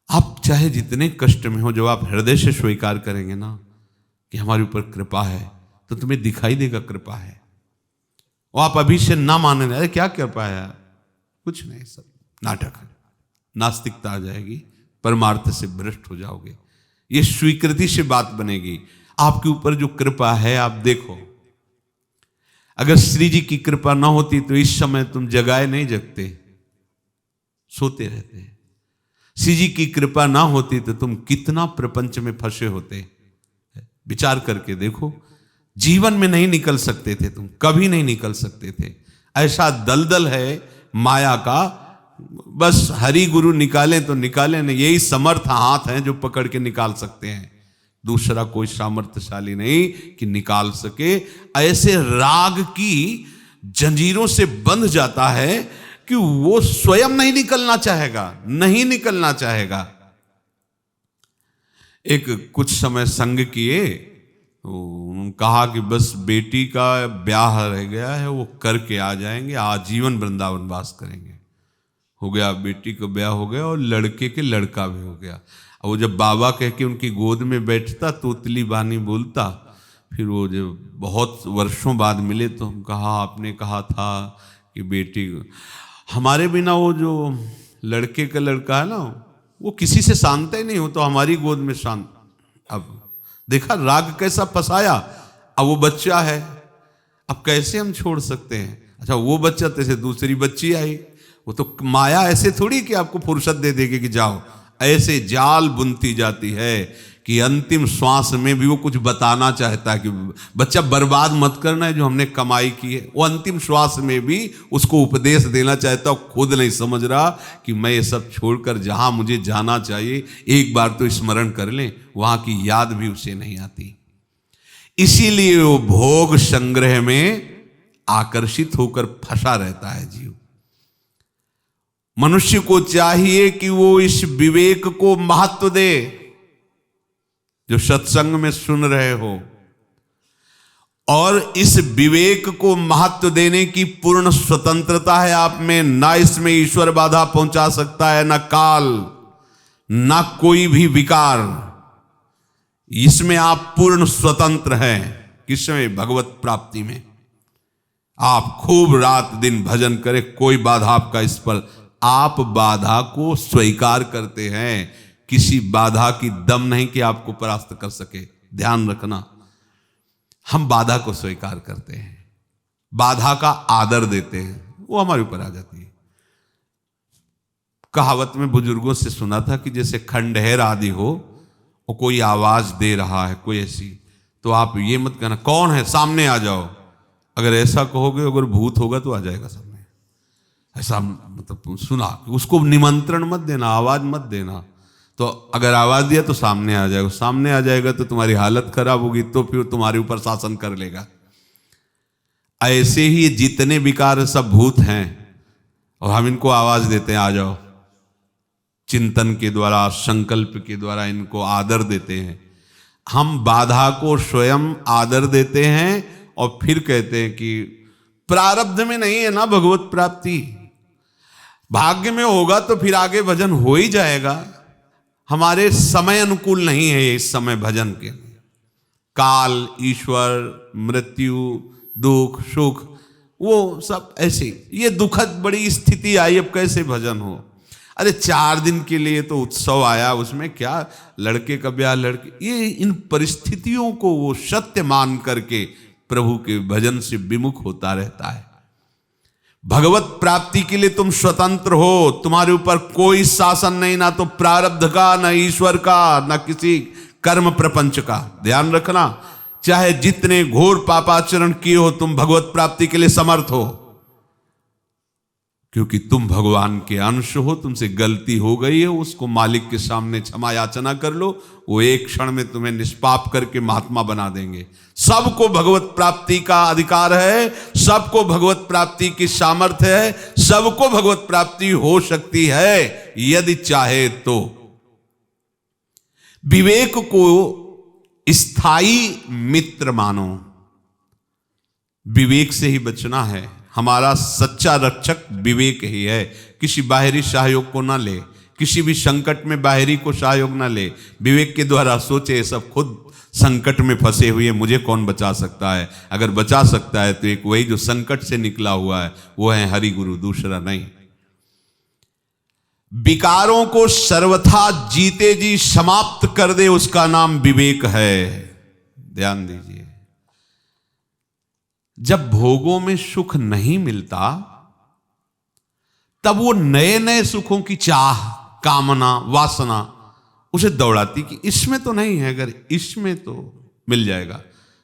Speaker 1: आप चाहे जितने कष्ट में हो, जब आप हृदय से स्वीकार करेंगे ना कि हमारे ऊपर कृपा है, तो तुम्हें दिखाई देगा कृपा है। और आप अभी से ना माने, अरे क्या कृपा है, कुछ नहीं, सब नाटक है, नास्तिकता आ जाएगी, परमार्थ से भ्रष्ट हो जाओगे। ये स्वीकृति से बात बनेगी। आपके ऊपर जो कृपा है, आप देखो, अगर श्री जी की कृपा ना होती तो इस समय तुम जगाए नहीं जगते, सोते रहते। श्री जी की कृपा ना होती तो तुम कितना प्रपंच में फंसे होते। विचार करके देखो, जीवन में नहीं निकल सकते थे, तुम कभी नहीं निकल सकते थे। ऐसा दलदल है माया का, बस हरि गुरु निकाले तो निकाले नहीं, यही समर्थ हाथ हैं जो पकड़ के निकाल सकते हैं, दूसरा कोई सामर्थ्यशाली नहीं कि निकाल सके। ऐसे राग की जंजीरों से बंध जाता है कि वो स्वयं नहीं निकलना चाहेगा, नहीं निकलना चाहेगा। एक कुछ समय संग किए तो कहा कि बस बेटी का ब्याह रह गया है, वो करके आ जाएंगे, आजीवन वृंदावन वास करेंगे। हो गया, बेटी का ब्याह हो गया और लड़के के लड़का भी हो गया। और वो जब बाबा कह के उनकी गोद में बैठता, तोतली बानी बोलता, फिर वो जब बहुत वर्षों बाद मिले तो हम कहा, आपने कहा था कि बेटी, हमारे बिना वो जो लड़के का लड़का है ना, वो किसी से शांत ही नहीं हो, तो हमारी गोद में शांत। अब देखा राग कैसा फंसाया। अब वो बच्चा है, अब कैसे हम छोड़ सकते हैं। अच्छा, वो बच्चा तैसे दूसरी बच्ची आई, वो तो माया ऐसे थोड़ी कि आपको फुर्सत दे देगी कि जाओ, ऐसे जाल बुनती जाती है कि अंतिम श्वास में भी वो कुछ बताना चाहता है कि बच्चा बर्बाद मत करना है जो हमने कमाई की है। वो अंतिम श्वास में भी उसको उपदेश देना चाहता है, खुद नहीं समझ रहा कि मैं ये सब छोड़कर जहां मुझे जाना चाहिए एक बार तो स्मरण कर लें, वहां की याद भी उसे नहीं आती। इसीलिए वो भोग संग्रह में आकर्षित होकर फंसा रहता है जीव। मनुष्य को चाहिए कि वो इस विवेक को महत्व दे। जो सत्संग में सुन रहे हो, और इस विवेक को महत्व देने की पूर्ण स्वतंत्रता है आप में। ना इसमें ईश्वर बाधा पहुंचा सकता है, ना काल, ना कोई भी विकार। इसमें आप पूर्ण स्वतंत्र हैं। किसमें? भगवत प्राप्ति में। आप खूब रात दिन भजन करें, कोई बाधा आपका इस पर, आप बाधा को स्वीकार करते हैं। किसी बाधा की दम नहीं कि आपको परास्त कर सके। ध्यान रखना, हम बाधा को स्वीकार करते हैं, बाधा का आदर देते हैं, वो हमारे ऊपर आ जाती है। कहावत में बुजुर्गों से सुना था कि जैसे खंडहर आदि हो और कोई आवाज दे रहा है कोई ऐसी, तो आप ये मत कहना कौन है, सामने आ जाओ। अगर ऐसा कहोगे, अगर भूत होगा तो आ जाएगा सामने। ऐसा मतलब सुना, उसको निमंत्रण मत देना, आवाज मत देना। तो अगर आवाज दिया तो सामने आ जाएगा, सामने आ जाएगा तो तुम्हारी हालत खराब होगी, तो फिर तुम्हारे ऊपर शासन कर लेगा। ऐसे ही जितने विकार सब भूत हैं और हम इनको आवाज देते हैं आ जाओ, चिंतन के द्वारा, संकल्प के द्वारा इनको आदर देते हैं। हम बाधा को स्वयं आदर देते हैं और फिर कहते हैं कि प्रारब्ध में नहीं है ना भगवत प्राप्ति, भाग्य में होगा तो फिर आगे भजन हो ही जाएगा। हमारे समय अनुकूल नहीं है इस समय भजन के। काल, ईश्वर, मृत्यु, दुख, सुख, वो सब ऐसे, ये दुखद बड़ी स्थिति आई, अब कैसे भजन हो। अरे 4 दिन के लिए तो उत्सव आया, उसमें क्या लड़के का ब्याह, लड़के, ये इन परिस्थितियों को वो सत्य मान करके प्रभु के भजन से विमुख होता रहता है। भगवत प्राप्ति के लिए तुम स्वतंत्र हो, तुम्हारे ऊपर कोई शासन नहीं, ना तो प्रारब्ध का, ना ईश्वर का, ना किसी कर्म प्रपंच का। ध्यान रखना, चाहे जितने घोर पापाचरण किए हो, तुम भगवत प्राप्ति के लिए समर्थ हो, क्योंकि तुम भगवान के अंश हो। तुमसे गलती हो गई है, उसको मालिक के सामने क्षमा याचना कर लो, वो एक क्षण में तुम्हें निष्पाप करके महात्मा बना देंगे। सबको भगवत प्राप्ति का अधिकार है, सबको भगवत प्राप्ति की सामर्थ्य है, सबको भगवत प्राप्ति हो सकती है यदि चाहे तो। विवेक को स्थायी मित्र मानो, विवेक से ही बचना है। हमारा सच्चा रक्षक विवेक ही है। किसी बाहरी सहयोग को ना ले, किसी भी संकट में बाहरी को सहयोग ना ले। विवेक के द्वारा सोचे, सब खुद संकट में फंसे हुए, मुझे कौन बचा सकता है। अगर बचा सकता है तो एक वही जो संकट से निकला हुआ है, वो है हरि गुरु, दूसरा नहीं। विकारों को सर्वथा जीते जी समाप्त कर दे, उसका नाम विवेक है। ध्यान दीजिए, जब भोगों में सुख नहीं मिलता, तब वो नए नए सुखों की चाह, कामना, वासना उसे दौड़ाती कि इसमें तो नहीं है, अगर इसमें तो मिल जाएगा।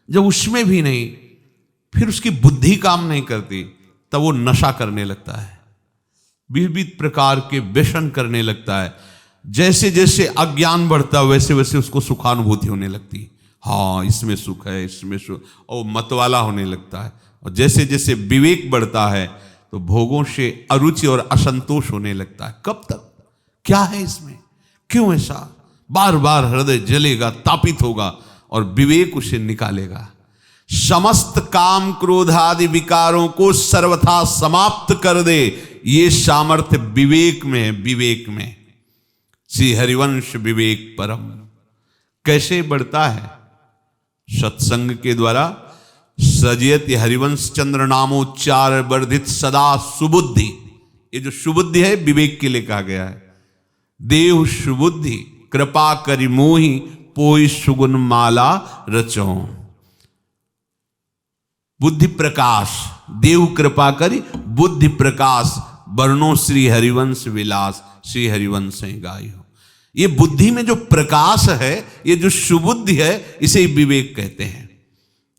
Speaker 1: जब उसमें भी नहीं, फिर उसकी बुद्धि काम नहीं करती, तब वो नशा करने लगता है, विविध प्रकार के व्यसन करने लगता है। जैसे जैसे अज्ञान बढ़ता, वैसे वैसे उसको सुखानुभूति होने लगती। हाँ, इसमें सुख है, इसमें सुख, और मतवाला होने लगता है। और जैसे जैसे विवेक बढ़ता है, तो भोगों से अरुचि और असंतोष होने लगता है। कब तक, क्या है इसमें, क्यों ऐसा, बार बार हृदय जलेगा, तापित होगा, और विवेक उसे निकालेगा। समस्त काम क्रोध आदि विकारों को सर्वथा समाप्त कर दे, ये सामर्थ्य विवेक में है। विवेक में श्री हरिवंश विवेक परम। कैसे बढ़ता है? सत्संग के द्वारा। सजयति हरिवंश चंद्र नामोच्चार वर्धित सदा सुबुद्धि। ये जो सुबुद्धि है, विवेक के लिए कहा गया है। देव सुबुद्धि कृपा करि मोहि, पोई सुगुन माला रचो। बुद्धि प्रकाश, देव कृपा करि बुद्धि प्रकाश, वर्णो श्री हरिवंश विलास, श्री हरिवंश गायो। ये बुद्धि में जो प्रकाश है, ये जो सुबुद्धि है, इसे विवेक कहते हैं।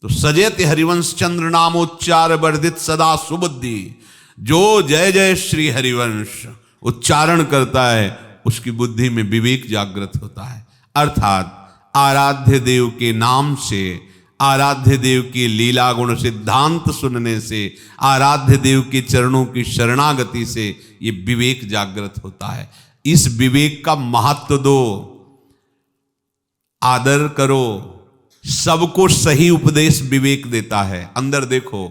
Speaker 1: तो सजयति हरिवंश चंद्र नामोच्चार वर्धित सदा सुबुद्धि। जो जय जय श्री हरिवंश उच्चारण करता है, उसकी बुद्धि में विवेक जागृत होता है। अर्थात आराध्य देव के नाम से, आराध्य देव की लीला गुण सिद्धांत सुनने से, आराध्य देव के चरणों की शरणागति से ये विवेक जागृत होता है। इस विवेक का महत्व दो, आदर करो। सबको सही उपदेश विवेक देता है। अंदर देखो,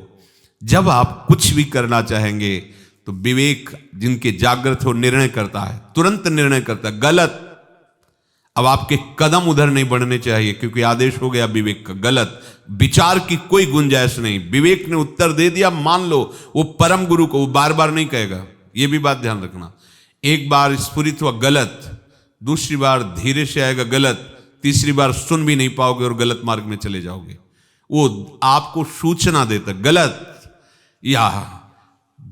Speaker 1: जब आप कुछ भी करना चाहेंगे तो विवेक जिनके जागृत हो निर्णय करता है, तुरंत निर्णय करता है। गलत, अब आपके कदम उधर नहीं बढ़ने चाहिए, क्योंकि आदेश हो गया विवेक का। गलत विचार की कोई गुंजाइश नहीं। विवेक ने उत्तर दे दिया, मान लो। वो परम गुरु को वो बार बार नहीं कहेगा, ये भी बात ध्यान रखना। एक बार स्फुरित हुआ गलत, दूसरी बार धीरे से आएगा गलत, तीसरी बार सुन भी नहीं पाओगे और गलत मार्ग में चले जाओगे। वो आपको सूचना देता गलत। या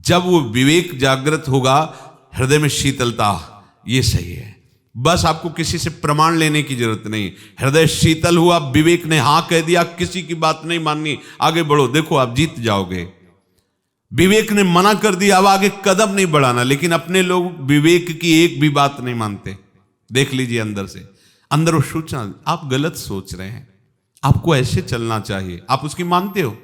Speaker 1: जब वो विवेक जागृत होगा, हृदय में शीतलता, ये सही है। बस आपको किसी से प्रमाण लेने की जरूरत नहीं। हृदय शीतल हुआ, विवेक ने हाँ कह दिया, किसी की बात नहीं माननी, आगे बढ़ो, देखो आप जीत जाओगे। विवेक ने मना कर दिया, अब आगे कदम नहीं बढ़ाना। लेकिन अपने लोग विवेक की एक भी बात नहीं मानते। देख लीजिए अंदर से, अंदर वो सूचना, आप गलत सोच रहे हैं, आपको ऐसे चलना चाहिए, आप उसकी मानते हो।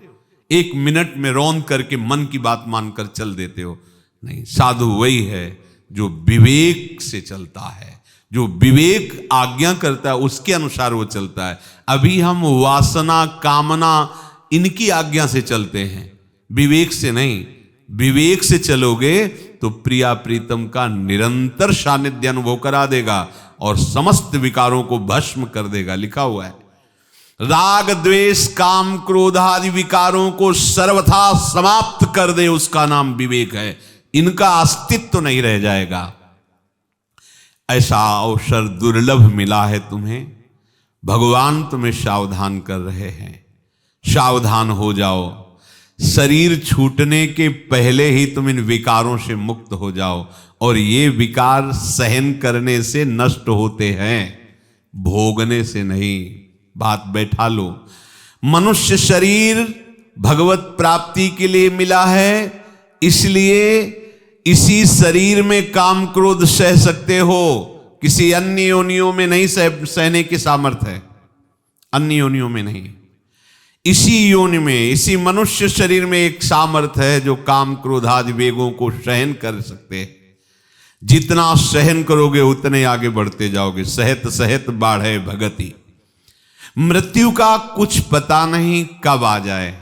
Speaker 1: एक मिनट में रौन करके मन की बात मानकर चल देते हो। नहीं, साधु वही है जो विवेक से चलता है, जो विवेक आज्ञा करता है उसके अनुसार वो चलता है। अभी हम वासना, कामना, इनकी आज्ञा से चलते हैं, विवेक से नहीं। विवेक से चलोगे तो प्रिया प्रीतम का निरंतर सानिध्य अनुभव करा देगा और समस्त विकारों को भस्म कर देगा। लिखा हुआ है, राग द्वेष काम क्रोध आदि विकारों को सर्वथा समाप्त कर दे, उसका नाम विवेक है। इनका अस्तित्व नहीं रह जाएगा। ऐसा अवसर दुर्लभ मिला है तुम्हें, भगवान तुम्हें सावधान कर रहे हैं। सावधान हो जाओ। शरीर छूटने के पहले ही तुम इन विकारों से मुक्त हो जाओ। और ये विकार सहन करने से नष्ट होते हैं, भोगने से नहीं। बात बैठा लो। मनुष्य शरीर भगवत प्राप्ति के लिए मिला है, इसलिए इसी शरीर में काम क्रोध सह सकते हो। किसी अन्य योनियों में नहीं सहने की सामर्थ्य है, अन्य योनियों में नहीं। इसी योनि में, इसी मनुष्य शरीर में एक सामर्थ्य है जो काम क्रोध आदि वेगों को सहन कर सकते हैं। जितना सहन करोगे उतने आगे बढ़ते जाओगे। सहत सहत बाढ़े भगति। मृत्यु का कुछ पता नहीं कब आ जाए।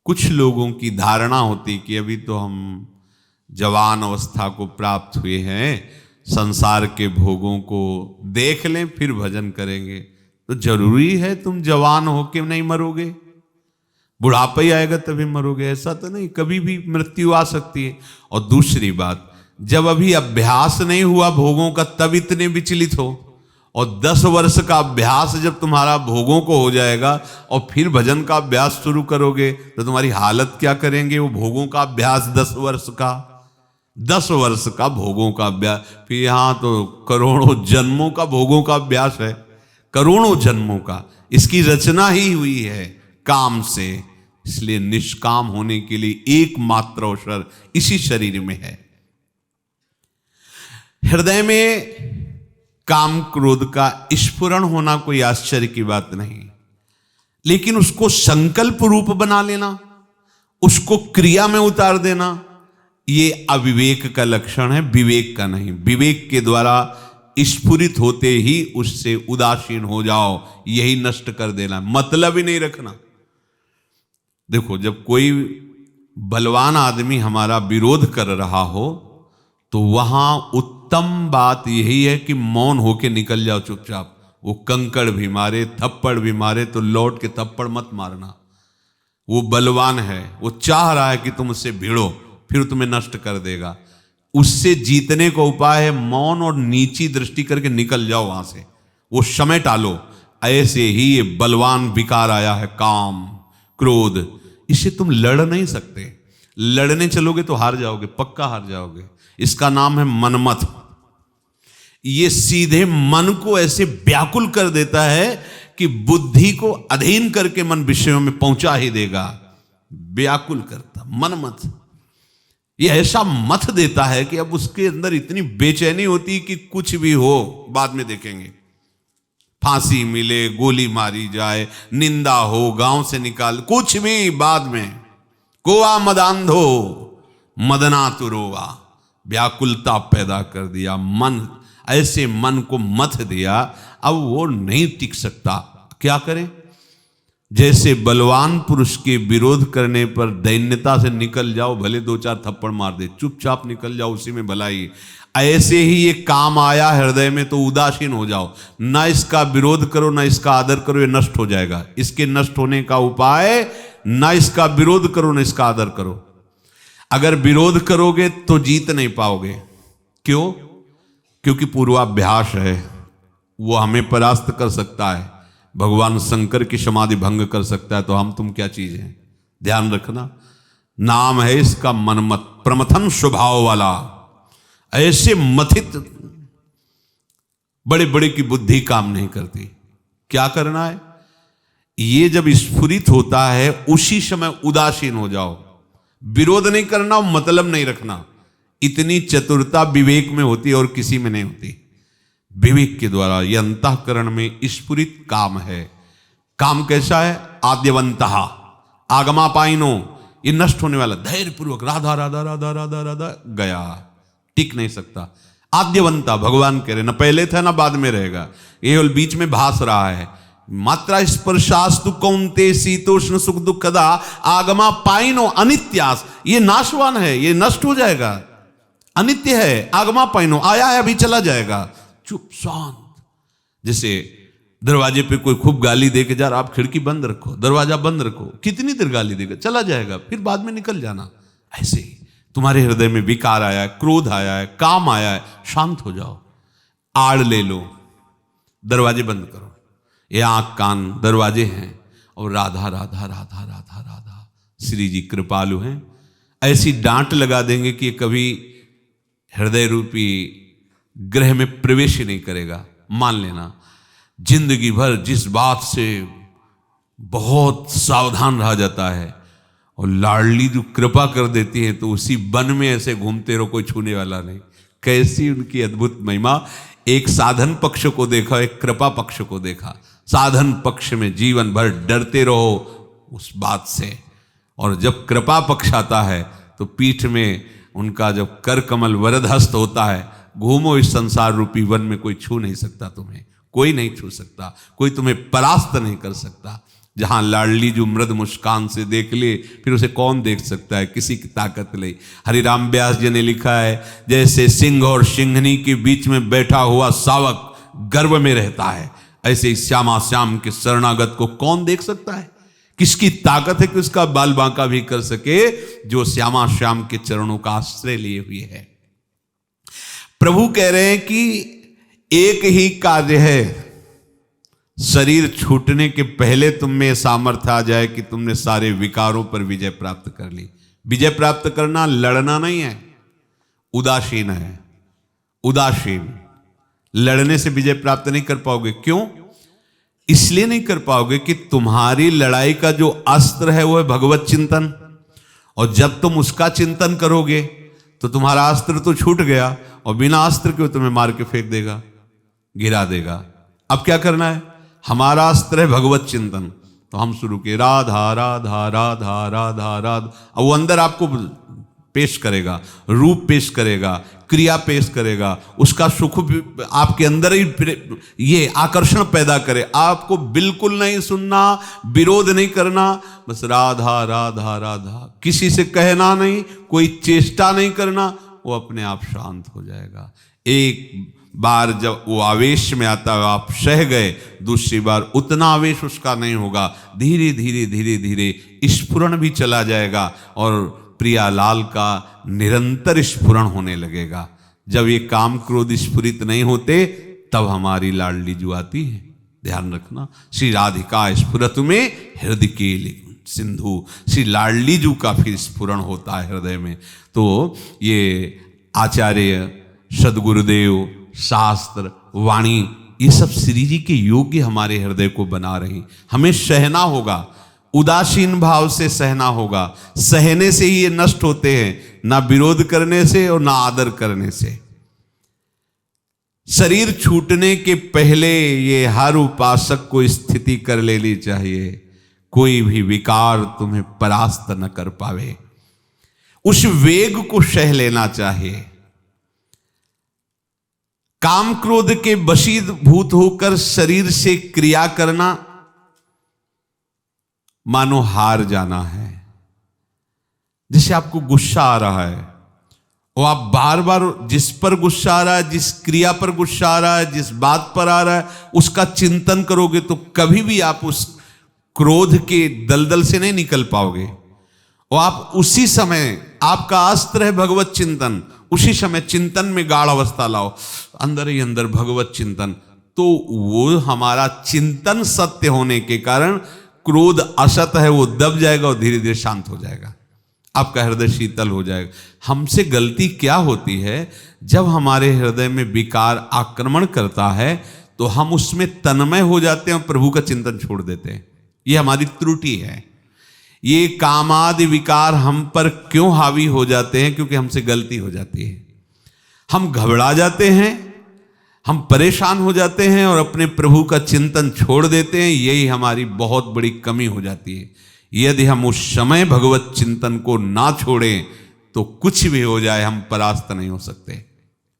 Speaker 1: कुछ लोगों की धारणा होती कि अभी तो हम जवान अवस्था को प्राप्त हुए हैं, संसार के भोगों को देख लें फिर भजन करेंगे। तो जरूरी है तुम जवान होके नहीं मरोगे? बुढ़ापा ही आएगा तभी मरोगे? ऐसा तो नहीं, कभी भी मृत्यु आ सकती है। और दूसरी बात, जब अभी अभ्यास नहीं हुआ भोगों का तब इतने विचलित हो, और 10 वर्ष का अभ्यास जब तुम्हारा भोगों को हो जाएगा और फिर भजन का अभ्यास शुरू करोगे तो तुम्हारी हालत क्या करेंगे? वो भोगों का अभ्यास 10 वर्ष का भोगों का अभ्यास, फिर यहां तो करोड़ों जन्मों का भोगों का अभ्यास है, करोड़ों जन्मों का। इसकी रचना ही हुई है काम से। इसलिए निष्काम होने के लिए एकमात्र अवसर इसी शरीर में है। हृदय में काम क्रोध का स्फुरण होना कोई आश्चर्य की बात नहीं, लेकिन उसको संकल्प रूप बना लेना, उसको क्रिया में उतार देना, ये अविवेक का लक्षण है, विवेक का नहीं। विवेक के द्वारा स्फुरित होते ही उससे उदासीन हो जाओ, यही नष्ट कर देना, मतलब ही नहीं रखना। देखो, जब कोई बलवान आदमी हमारा विरोध कर रहा हो तो वहां उत्तम बात यही है कि मौन होके निकल जाओ चुपचाप। वो कंकड़ भी मारे, थप्पड़ भी मारे तो लौट के थप्पड़ मत मारना। वो बलवान है, वो चाह रहा है कि तुम उससे भिड़ो, फिर तुम्हें नष्ट कर देगा। उससे जीतने का उपाय है मौन और नीची दृष्टि करके निकल जाओ वहां से, वो समय टालो। ऐसे ही ये बलवान विकार आया है काम क्रोध, इससे तुम लड़ नहीं सकते। लड़ने चलोगे तो हार जाओगे, पक्का हार जाओगे। इसका नाम है मनमथ। ये सीधे मन को ऐसे व्याकुल कर देता है कि बुद्धि को अधीन करके मन विषयों में पहुंचा ही देगा। व्याकुल करता मनमथ, ये ऐसा मथ देता है कि अब उसके अंदर इतनी बेचैनी होती कि कुछ भी हो बाद में देखेंगे, फांसी मिले, गोली मारी जाए, निंदा हो, गांव से निकाल, कुछ भी बाद में। कोआ मदांधो मदना तुरोवा, व्याकुलता पैदा कर दिया मन, ऐसे मन को मथ दिया, अब वो नहीं टिक सकता। क्या करे? जैसे बलवान पुरुष के विरोध करने पर दैन्यता से निकल जाओ, भले 2-4 थप्पड़ मार दे, चुपचाप निकल जाओ, उसी में भलाई। ऐसे ही ये काम आया हृदय में तो उदासीन हो जाओ, ना इसका विरोध करो ना इसका आदर करो, ये नष्ट हो जाएगा। इसके नष्ट होने का उपाय, ना इसका विरोध करो ना इसका आदर करो। अगर विरोध करोगे तो जीत नहीं पाओगे। क्यों? क्योंकि पूर्वाभ्यास है, वो हमें परास्त कर सकता है। भगवान शंकर की समाधि भंग कर सकता है, तो हम तुम क्या चीज हैं? ध्यान रखना, नाम है इसका मनमत, प्रमथन स्वभाव वाला। ऐसे मथित बड़े बड़े की बुद्धि काम नहीं करती। क्या करना है? ये जब स्फुरित होता है उसी समय उदासीन हो जाओ, विरोध नहीं करना, मतलब नहीं रखना। इतनी चतुरता विवेक में होती है और किसी में नहीं होती। विवेक के द्वारा यह अंतःकरण में स्फुरित काम है। काम कैसा है? आद्यवंतः आगमापाइनो, ये नष्ट होने वाला। धैर्य पूर्वक राधा राधा राधा राधा राधा गया, टिक नहीं सकता। आद्यवंता भगवान कह रहे, ना पहले था ना बाद में रहेगा, ये बीच में भास रहा है। मात्रा स्पर्शास्तु कौन्ते शीतोष्ण सुख दुखदा आगमा पाइनो अनित्यास, ये नाशवान है, ये नष्ट हो जाएगा, अनित्य है। आगमा पाइनो, आया है अभी चला जाएगा। चुप शांत। जैसे दरवाजे पे कोई खूब गाली दे के जा रहा, आप खिड़की बंद रखो, दरवाजा बंद रखो, कितनी देर गाली देगा, चला जाएगा, फिर बाद में निकल जाना। ऐसे ही तुम्हारे हृदय में विकार आया है, क्रोध आया है, काम आया है, शांत हो जाओ, आड़ ले लो, दरवाजे बंद करो। ये आंख कान दरवाजे हैं, और राधा राधा राधा राधा राधा। श्री जी कृपालु हैं, ऐसी डांट लगा देंगे कि ये कभी हृदय रूपी ग्रह में प्रवेश ही नहीं करेगा। मान लेना जिंदगी भर जिस बात से बहुत सावधान रहा जाता है और लाडली जो कृपा कर देती है तो उसी वन में ऐसे घूमते रहो, कोई छूने वाला नहीं। कैसी उनकी अद्भुत महिमा। एक साधन पक्ष को देखा, एक कृपा पक्ष को देखा। साधन पक्ष में जीवन भर डरते रहो उस बात से, और जब कृपा पक्ष आता है तो पीठ में उनका जब कर कमल वरद हस्त होता है, घूमो इस संसार रूपी वन में, कोई छू नहीं सकता तुम्हें, कोई नहीं छू सकता, कोई तुम्हें परास्त नहीं कर सकता। जहां लाडली जो मृद मुस्कान से देख ले, फिर उसे कौन देख सकता है, किसी की ताकत नहीं। हरिराम व्यास जी ने लिखा है, जैसे सिंह और सिंहनी के बीच में बैठा हुआ शावक गर्व में रहता है, ऐसे ही श्यामा श्याम के शरणागत को कौन देख सकता है। किसकी ताकत है कि उसका बाल बांका भी कर सके, जो श्यामा श्याम के चरणों का आश्रय लिए हुए है। प्रभु कह रहे हैं कि एक ही कार्य है, शरीर छूटने के पहले तुम में सामर्थ्य आ जाए कि तुमने सारे विकारों पर विजय प्राप्त कर ली। विजय प्राप्त करना लड़ना नहीं है, उदासीन है। उदासीन लड़ने से विजय प्राप्त नहीं कर पाओगे। क्यों? इसलिए नहीं कर पाओगे कि तुम्हारी लड़ाई का जो अस्त्र है वो है भगवत चिंतन, और जब तुम उसका चिंतन करोगे तो तुम्हारा अस्त्र तो छूट गया, और बिना अस्त्र के तुम्हें मार के फेंक देगा, गिरा देगा। अब क्या करना है? हमारा अस्त्र है भगवत चिंतन। तो हम शुरू किए राधा राधा राधा राधा राधा। अब वो अंदर आपको पेश करेगा, रूप पेश करेगा, क्रिया पेश करेगा, उसका सुख आपके अंदर ही ये आकर्षण पैदा करे। आपको बिल्कुल नहीं सुनना, विरोध नहीं करना, बस राधा राधा राधा, किसी से कहना नहीं, कोई चेष्टा नहीं करना, वो अपने आप शांत हो जाएगा। एक बार जब वो आवेश में आता है आप सह गए, दूसरी बार उतना आवेश उसका नहीं होगा, धीरे धीरे धीरे धीरे स्फुरण भी चला जाएगा और प्रियालाल का निरंतर स्फुरण होने लगेगा। जब ये काम क्रोध स्फुरित नहीं होते तब हमारी लाडली जो आती है, ध्यान रखना, श्री राधिका स्फुरतु में हृदय के सिंधु, श्री लाडली जू का फिर स्फुरण होता है हृदय में। तो ये आचार्य, सदगुरुदेव, शास्त्र, वाणी, ये सब श्री जी के योग्य हमारे हृदय को बना रही। हमें सहना होगा, उदासीन भाव से सहना होगा। सहने से ही ये नष्ट होते हैं, ना विरोध करने से और ना आदर करने से। शरीर छूटने के पहले ये हर उपासक को स्थिति कर लेनी चाहिए, कोई भी विकार तुम्हें परास्त न कर पावे। उस वेग को सह लेना चाहिए। काम क्रोध के वशीभूत होकर शरीर से क्रिया करना मानो हार जाना है। जैसे आपको गुस्सा आ रहा है और आप बार बार जिस पर गुस्सा आ रहा है, जिस क्रिया पर गुस्सा आ रहा है, जिस बात पर आ रहा है, उसका चिंतन करोगे तो कभी भी आप उस क्रोध के दलदल से नहीं निकल पाओगे। और आप उसी समय, आपका अस्त्र है भगवत चिंतन, उसी समय चिंतन में गाढ़ अवस्था लाओ, अंदर ही अंदर भगवत चिंतन, तो वो हमारा चिंतन सत्य होने के कारण क्रोध असत है वो दब जाएगा और धीरे धीरे शांत हो जाएगा, आपका हृदय शीतल हो जाएगा। हमसे गलती क्या होती है, जब हमारे हृदय में विकार आक्रमण करता है तो हम उसमें तन्मय हो जाते हैं और प्रभु का चिंतन छोड़ देते हैं। ये हमारी त्रुटि है। ये कामादि विकार हम पर क्यों हावी हो जाते हैं? क्योंकि हमसे गलती हो जाती है। हम घबरा जाते हैं, हम परेशान हो जाते हैं और अपने प्रभु का चिंतन छोड़ देते हैं। यही हमारी बहुत बड़ी कमी हो जाती है। यदि हम उस समय भगवत चिंतन को ना छोड़ें तो कुछ भी हो जाए हम परास्त नहीं हो सकते।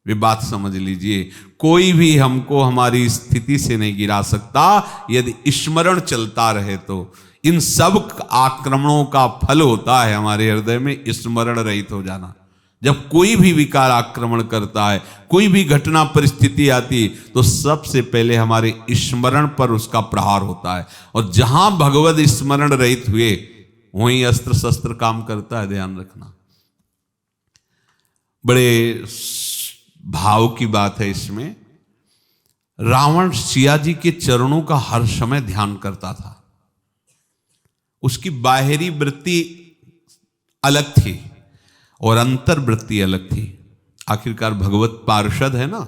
Speaker 1: वे बात समझ लीजिए, कोई भी हमको हमारी स्थिति से नहीं गिरा सकता यदि स्मरण चलता रहे तो। इन सब आक्रमणों का फल होता है हमारे हृदय में स्मरण रहित हो जाना। जब कोई भी विकार आक्रमण करता है, कोई भी घटना परिस्थिति आती, तो सबसे पहले हमारे स्मरण पर उसका प्रहार होता है। और जहां भगवत स्मरण रहित हुए वहीं अस्त्र शस्त्र काम करता है, ध्यान रखना। बड़े भाव की बात है इसमें। रावण सिया जी के चरणों का हर समय ध्यान करता था। उसकी बाहरी वृत्ति अलग थी और अंतर वृत्ति अलग थी। आखिरकार भगवत पार्षद है ना,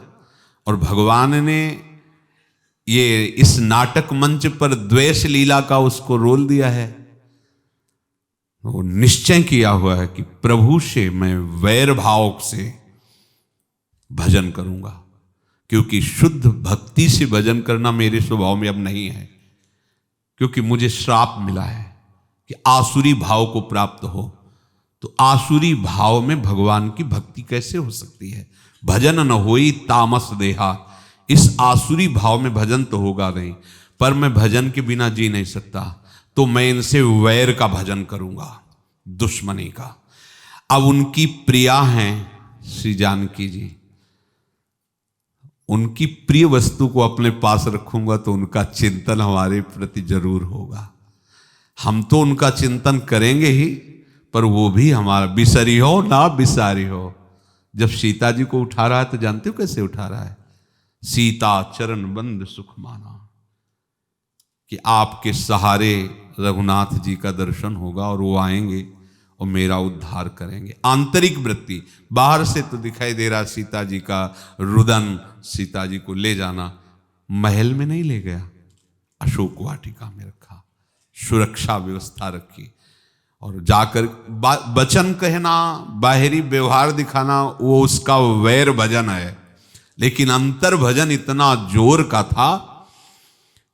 Speaker 1: और भगवान ने ये इस नाटक मंच पर द्वेष लीला का उसको रोल दिया है। वो निश्चय किया हुआ है कि प्रभु से मैं वैर भाव से भजन करूंगा, क्योंकि शुद्ध भक्ति से भजन करना मेरे स्वभाव में अब नहीं है, क्योंकि मुझे श्राप मिला है कि आसुरी भाव को प्राप्त हो। तो आसुरी भाव में भगवान की भक्ति कैसे हो सकती है? भजन न होई तामस देहा, इस आसुरी भाव में भजन तो होगा नहीं, पर मैं भजन के बिना जी नहीं सकता, तो मैं इनसे वैर का भजन करूंगा, दुश्मनी का। अब उनकी प्रिया हैं श्री जानकी जी, उनकी प्रिय वस्तु को अपने पास रखूंगा तो उनका चिंतन हमारे प्रति जरूर होगा। हम तो उनका चिंतन करेंगे ही, पर वो भी हमारा बिसरी हो ना बिसारी हो। जब सीता जी को उठा रहा है तो जानते हो कैसे उठा रहा है? सीता चरण बंद सुख माना, कि आपके सहारे रघुनाथ जी का दर्शन होगा और वो आएंगे और मेरा उद्धार करेंगे। आंतरिक वृत्ति, बाहर से तो दिखाई दे रहा सीता जी का रुदन, सीता जी को ले जाना, महल में नहीं ले गया, अशोक वाटिका में रखा, सुरक्षा व्यवस्था रखी, और जाकर वचन कहना, बाहरी व्यवहार दिखाना, वो उसका वैर भजन है। लेकिन अंतर भजन इतना जोर का था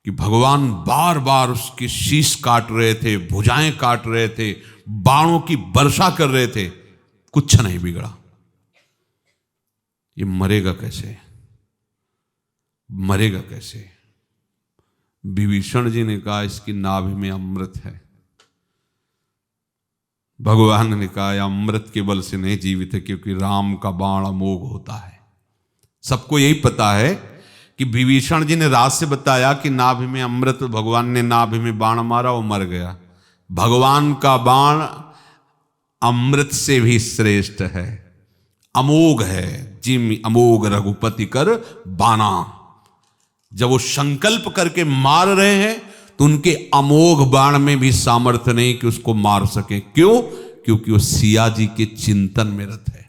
Speaker 1: कि भगवान बार बार उसके शीश काट रहे थे, भुजाएं काट रहे थे, बाणों की वर्षा कर रहे थे, कुछ नहीं बिगड़ा। ये मरेगा कैसे? मरेगा कैसे? विभीषण जी ने कहा इसकी नाभि में अमृत है। भगवान ने कहा अमृत के बल से नहीं जीवित है, क्योंकि राम का बाण अमोघ होता है। सबको यही पता है कि विभीषण जी ने राज से बताया कि नाभि में अमृत, भगवान ने नाभि में बाण मारा, वो मर गया। भगवान का बाण अमृत से भी श्रेष्ठ है, अमोघ है। जिम अमोघ रघुपति कर बाना, जब वो संकल्प करके मार रहे हैं तो उनके अमोघ बाण में भी सामर्थ्य नहीं कि उसको मार सके। क्यों? क्योंकि वो सिया जी के चिंतन में रत है,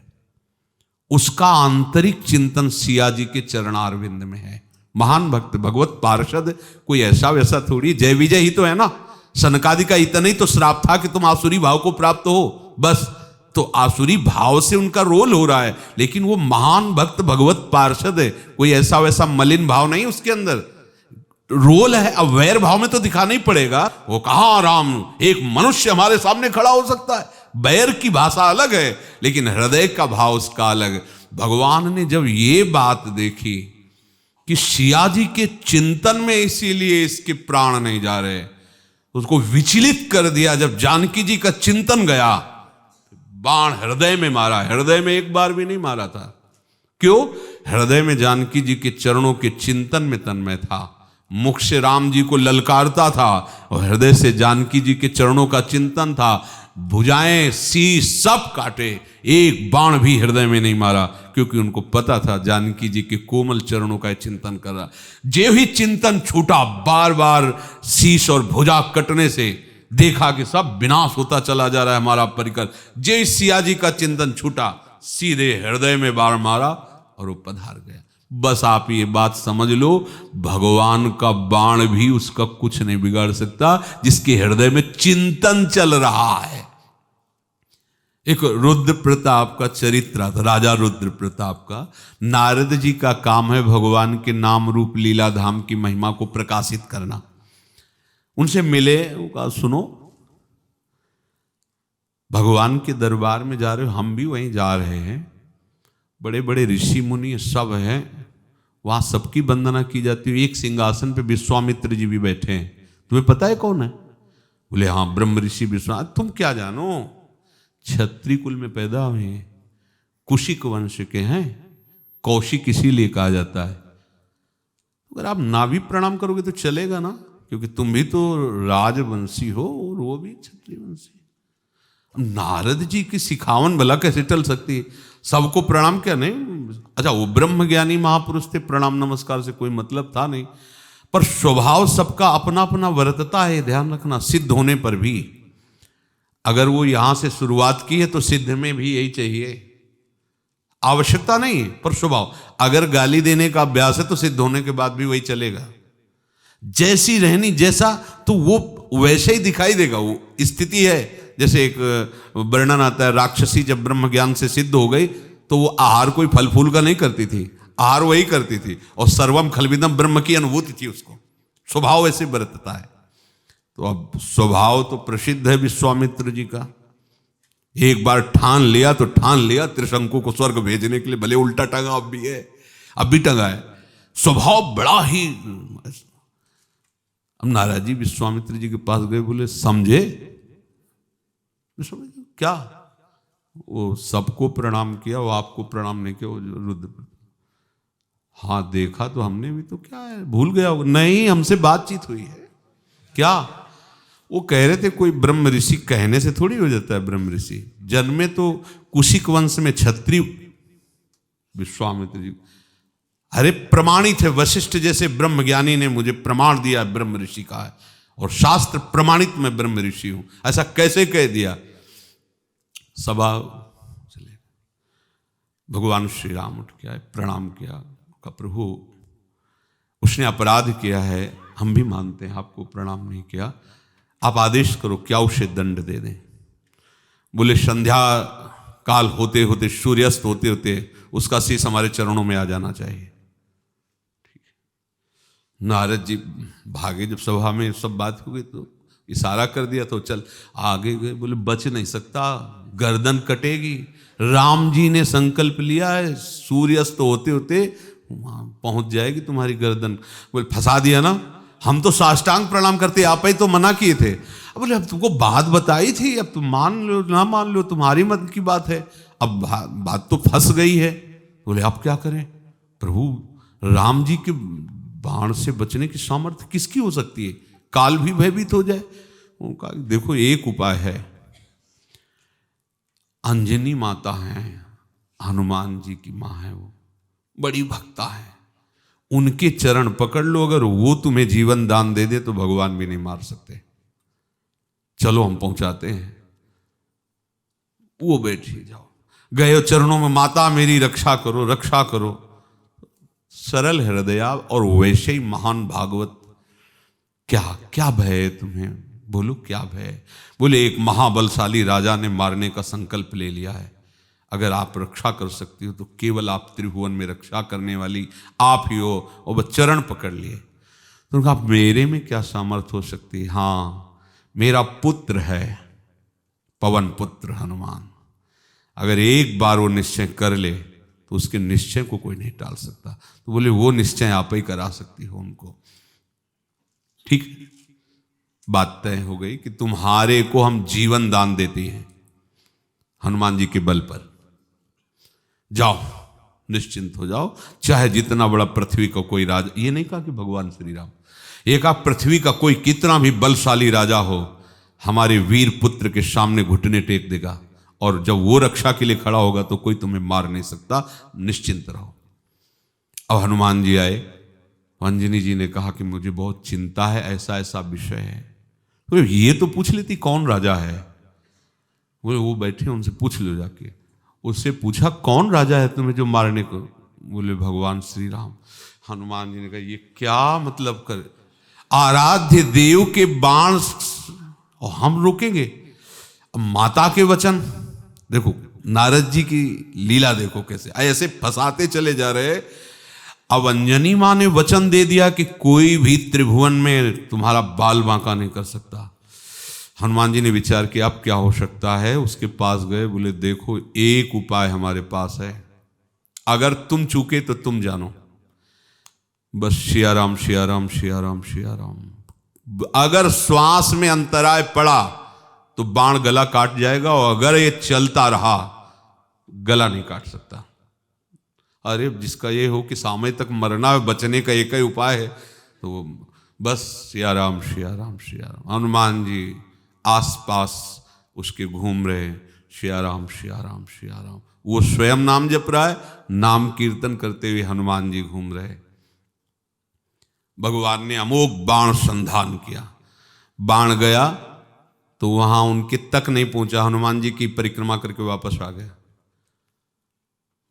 Speaker 1: उसका आंतरिक चिंतन सिया जी के चरणारविंद में है। महान भक्त, भगवत पार्षद कोई ऐसा वैसा थोड़ी, जय विजय ही तो है ना। सनकादि का इतना ही तो श्राप था कि तुम आसुरी भाव को प्राप्त हो, बस। तो आसुरी भाव से उनका रोल हो रहा है, लेकिन वो महान भक्त भगवत पार्षद है, कोई ऐसा वैसा मलिन भाव नहीं उसके अंदर रोल है। अब वैर भाव में तो दिखाना ही पड़ेगा। वो कहा राम, एक मनुष्य हमारे सामने खड़ा हो सकता है? बैर की भाषा अलग है, लेकिन हृदय का भाव उसका अलग। भगवान ने जब ये बात देखी कि सिया जी के चिंतन में इसीलिए इसके प्राण नहीं जा रहे, उसको विचलित कर दिया। जब जानकी जी का चिंतन गया, बाण हृदय में मारा, हृदय में एक बार भी नहीं मारा था। क्यों? हृदय में जानकी जी के चरणों के चिंतन में तन्मय था, मुख से राम जी को ललकारता था और हृदय से जानकी जी के चरणों का चिंतन था। भुजाएं सी सब काटे, एक बाण भी हृदय में नहीं मारा, क्योंकि उनको पता था जानकी जी के कोमल चरणों का चिंतन कर रहा। जो ही चिंतन छूटा, बार बार शीश और भुजा कटने से देखा कि सब विनाश होता चला जा रहा है हमारा परिकर। जय सिया जी का चिंतन छूटा, सीधे हृदय में बाण मारा और वो पधार गया। बस आप ये बात समझ लो, भगवान का बाण भी उसका कुछ नहीं बिगाड़ सकता, जिसके हृदय में चिंतन चल रहा है। एक रुद्र प्रताप का चरित्र था, राजा रुद्र प्रताप का। नारद जी का काम है भगवान के नाम रूप लीला धाम की महिमा को प्रकाशित करना। उनसे मिले, वो कहा सुनो, भगवान के दरबार में जा रहे हो, हम भी वहीं जा रहे हैं, बड़े बड़े ऋषि मुनि सब हैं, वहां सबकी वंदना की जाती है। एक सिंहासन पे विश्वामित्र जी भी बैठे हैं, तुम्हें पता है कौन है? बोले हाँ, ब्रह्म ऋषि विश्वामित्र। तुम क्या जानो, क्षत्रिय कुल में पैदा हुए हैं, कुशिक वंश के हैं, कौशिक इसीलिए कहा जाता है। अगर आप ना भी प्रणाम करोगे तो चलेगा ना, क्योंकि तुम भी तो राजवंशी हो और वो भी क्षत्रिय वंशी। नारद जी की सिखावन भला कैसे टल सकती है? सबको प्रणाम क्या नहीं? अच्छा, वो ब्रह्म ज्ञानी महापुरुष थे, प्रणाम नमस्कार से कोई मतलब था नहीं, पर स्वभाव सबका अपना अपना वर्तता है, ध्यान रखना। सिद्ध होने पर भी अगर वो यहां से शुरुआत की है तो सिद्ध में भी यही चाहिए, आवश्यकता नहीं है, पर स्वभाव। अगर गाली देने का अभ्यास है तो सिद्ध होने के बाद भी वही चलेगा। जैसी रहनी, जैसा तो वो वैसे ही दिखाई देगा। वो स्थिति है, जैसे एक वर्णन आता है, राक्षसी जब ब्रह्म ज्ञान से सिद्ध हो गई तो वो आहार कोई फल फूल का नहीं करती थी, आहार वही करती थी, और सर्वम खलविदम ब्रह्म की अनुभूति थी उसको। स्वभाव ऐसे बरतता है। तो अब स्वभाव तो प्रसिद्ध है विश्वामित्र जी का। एक बार ठान लिया तो ठान लिया, त्रिशंकु को स्वर्ग भेजने के लिए, भले उल्टा टंगा अब भी है, अब भी टंगा है। स्वभाव बड़ा ही। अब नारद जी विश्वामित्र जी के पास गए, बोले समझे? क्या? वो सबको प्रणाम किया, वो आपको प्रणाम नहीं किया, वो रुद्र। हाँ देखा तो हमने भी, तो क्या है, भूल गया होगा? नहीं, हमसे बातचीत हुई है। क्या? वो कह रहे थे कोई ब्रह्म ऋषि कहने से थोड़ी हो जाता है ब्रह्म ऋषि। जन्मे तो कुशिक वंश में क्षत्रिय विश्वामित्र जी, अरे प्रमाणित है, वशिष्ठ जैसे ब्रह्म ज्ञानी ने मुझे प्रमाण दिया ब्रह्म ऋषि का है, और शास्त्र प्रमाणित मैं ब्रह्म ऋषि हूं, ऐसा कैसे कह दिया? सभा चले, भगवान श्री राम उठ के आए, प्रणाम किया, का प्रभु उसने अपराध किया है, हम भी मानते हैं, आपको प्रणाम नहीं किया, आप आदेश करो क्या उसे दंड दे दें। बोले संध्या काल होते होते, सूर्यास्त होते होते उसका शीश हमारे चरणों में आ जाना चाहिए। ठीक है। नारद जी भागे, जब सभा में सब बात हो गई तो इशारा कर दिया, तो चल आगे गए। बोले बच नहीं सकता, गर्दन कटेगी। राम जी ने संकल्प लिया है, सूर्यास्त होते होते पहुंच जाएगी तुम्हारी गर्दन। बोले फंसा दिया ना, हम तो साष्टांग प्रणाम करते, आप ही तो मना किए थे। अब बोले अब तुमको बात बताई थी, अब तुम मान लो ना मान लो, तुम्हारी मत की बात है, अब बात तो फंस गई है। बोले अब क्या करें? प्रभु राम जी के बाण से बचने की सामर्थ्य किसकी हो सकती है? काल भी भयभीत हो जाए। उनका देखो एक उपाय है, अंजनी माता है, हनुमान जी की माँ है, वो बड़ी भक्ता है, उनके चरण पकड़ लो, अगर वो तुम्हें जीवन दान दे दे तो भगवान भी नहीं मार सकते। चलो हम पहुंचाते हैं। वो बैठी जाओ, गए चरणों में, माता मेरी रक्षा करो, रक्षा करो। सरल हृदया और वैसे ही महान भागवत। क्या क्या भय है तुम्हें? बोलो क्या भय? बोले एक महाबलशाली राजा ने मारने का संकल्प ले लिया है, अगर आप रक्षा कर सकती हो तो केवल आप त्रिभुवन में रक्षा करने वाली आप ही हो। और वह चरण पकड़ लिए। तो कहा मेरे में क्या सामर्थ्य हो सकती है? हाँ मेरा पुत्र है, पवन पुत्र हनुमान, अगर एक बार वो निश्चय कर ले तो उसके निश्चय को कोई नहीं टाल सकता। तो बोले वो निश्चय आप ही करा सकती हो उनको। ठीक, बात तय हो गई कि तुम्हारे को हम जीवन दान देते हैं हनुमान जी के बल पर। जाओ निश्चिंत हो जाओ, चाहे जितना बड़ा पृथ्वी का कोई राजा, ये नहीं कहा कि भगवान श्री राम, ये कहा पृथ्वी का कोई कितना भी बलशाली राजा हो, हमारे वीर पुत्र के सामने घुटने टेक देगा, और जब वो रक्षा के लिए खड़ा होगा तो कोई तुम्हें मार नहीं सकता, निश्चिंत रहो। अब हनुमान जी आए, अंजनी जी ने कहा कि मुझे बहुत चिंता है, ऐसा ऐसा विषय है। तो ये तो पूछ लेती कौन राजा है। वो बैठे, उनसे पूछ लो जाके। उससे पूछा कौन राजा है तुम्हें जो मारने को? बोले भगवान श्री राम। हनुमान जी ने कहा ये क्या मतलब कर, आराध्य देव के बाण और हम रोकेंगे? अब माता के वचन देखो, नारद जी की लीला देखो कैसे ऐसे फंसाते चले जा रहे। अब अंजनी मां ने वचन दे दिया कि कोई भी त्रिभुवन में तुम्हारा बाल बांका नहीं कर सकता। हनुमान जी ने विचार किया अब क्या हो सकता है, उसके पास गए, बोले देखो एक उपाय हमारे पास है, अगर तुम चूके तो तुम जानो, बस सिया राम सिया राम सिया राम सिया राम। अगर श्वास में अंतराय पड़ा तो बाण गला काट जाएगा, और अगर ये चलता रहा गला नहीं काट सकता। अरे जिसका ये हो कि समय तक मरना बचने का एक ही उपाय है, तो बस सिया राम सिया राम सिया राम। हनुमान जी आसपास उसके घूम रहे, सिया राम सिया राम सिया राम। वो स्वयं नाम जप रहा है, नाम कीर्तन करते हुए हनुमान जी घूम रहे। भगवान ने अमोघ बाण संधान किया, बाण गया तो वहां उनके तक नहीं पहुंचा, हनुमान जी की परिक्रमा करके वापस आ गया।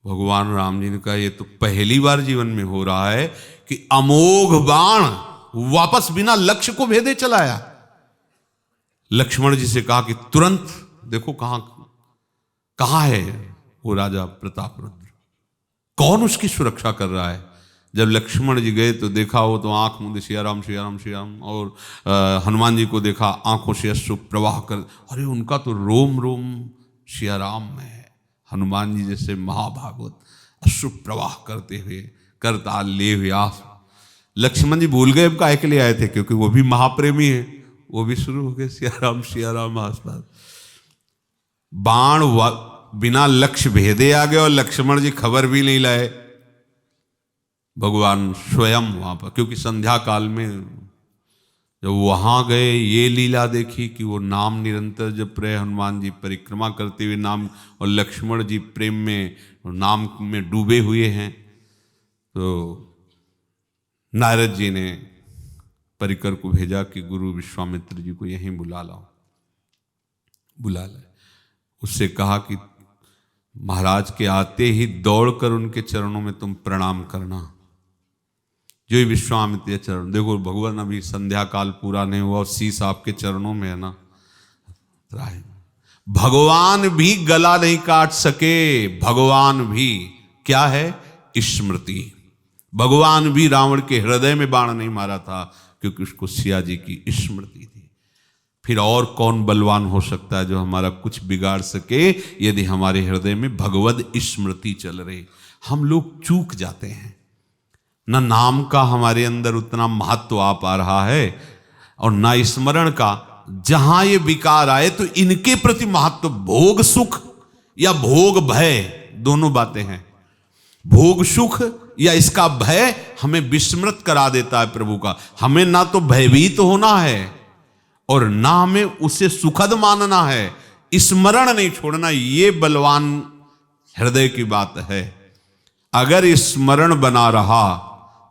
Speaker 1: भगवान राम जी ने कहा ये तो पहली बार जीवन में हो रहा है कि अमोघ बाण वापस बिना लक्ष्य को भेदे चलाया। लक्ष्मण जी से कहा कि तुरंत देखो कहां है वो राजा प्रतापरुद्र, कौन उसकी सुरक्षा कर रहा है। जब लक्ष्मण जी गए तो देखा वो तो आंख मूंदे सिया राम सिया राम सिया राम, और हनुमान जी को देखा आंखों से अश्रु प्रवाह कर, अरे उनका तो रोम रोम सिया राम में है। हनुमान जी जैसे महाभागवत अश्रु प्रवाह करते हुए करताल ले हुए आस। लक्ष्मण जी भूल गए अब काहे के लिए आए थे, क्योंकि वो भी महाप्रेमी है, वो भी शुरू हो गए सिया राम आसपास। बाण बिना लक्ष्य भेदे आ गए और लक्ष्मण जी खबर भी नहीं लाए। भगवान स्वयं वहां पर, क्योंकि संध्या काल में जब वहां गए ये लीला देखी कि वो नाम निरंतर जप रहे, हनुमान जी परिक्रमा करते हुए नाम, और लक्ष्मण जी प्रेम में नाम में डूबे हुए हैं। तो नारद जी ने परिकर को भेजा कि गुरु विश्वामित्र जी को यहीं बुला लाओ, बुला लाए। उससे कहा कि महाराज के आते ही दौड़कर उनके चरणों में तुम प्रणाम करना। जो ही विश्वामित्र चरण, देखो भगवान अभी संध्या काल पूरा नहीं हुआ और शीश आपके चरणों में है ना। भगवान भी गला नहीं काट सके, भगवान भी क्या है, स्मृति। भगवान भी रावण के हृदय में बाण नहीं मारा था, क्योंकि उसको सिया जी की स्मृति थी। फिर और कौन बलवान हो सकता है जो हमारा कुछ बिगाड़ सके, यदि हमारे हृदय में भगवद स्मृति चल रही। हम लोग चूक जाते हैं न, नाम का हमारे अंदर उतना महत्व आ पा रहा है और न स्मरण का। जहां ये विकार आए तो इनके प्रति महत्व, भोग सुख या भोग भय, दोनों बातें हैं। भोग सुख या इसका भय हमें विस्मृत करा देता है प्रभु का। हमें ना तो भयभीत होना है और ना हमें उसे सुखद मानना है, स्मरण नहीं छोड़ना। ये बलवान हृदय की बात है। अगर स्मरण बना रहा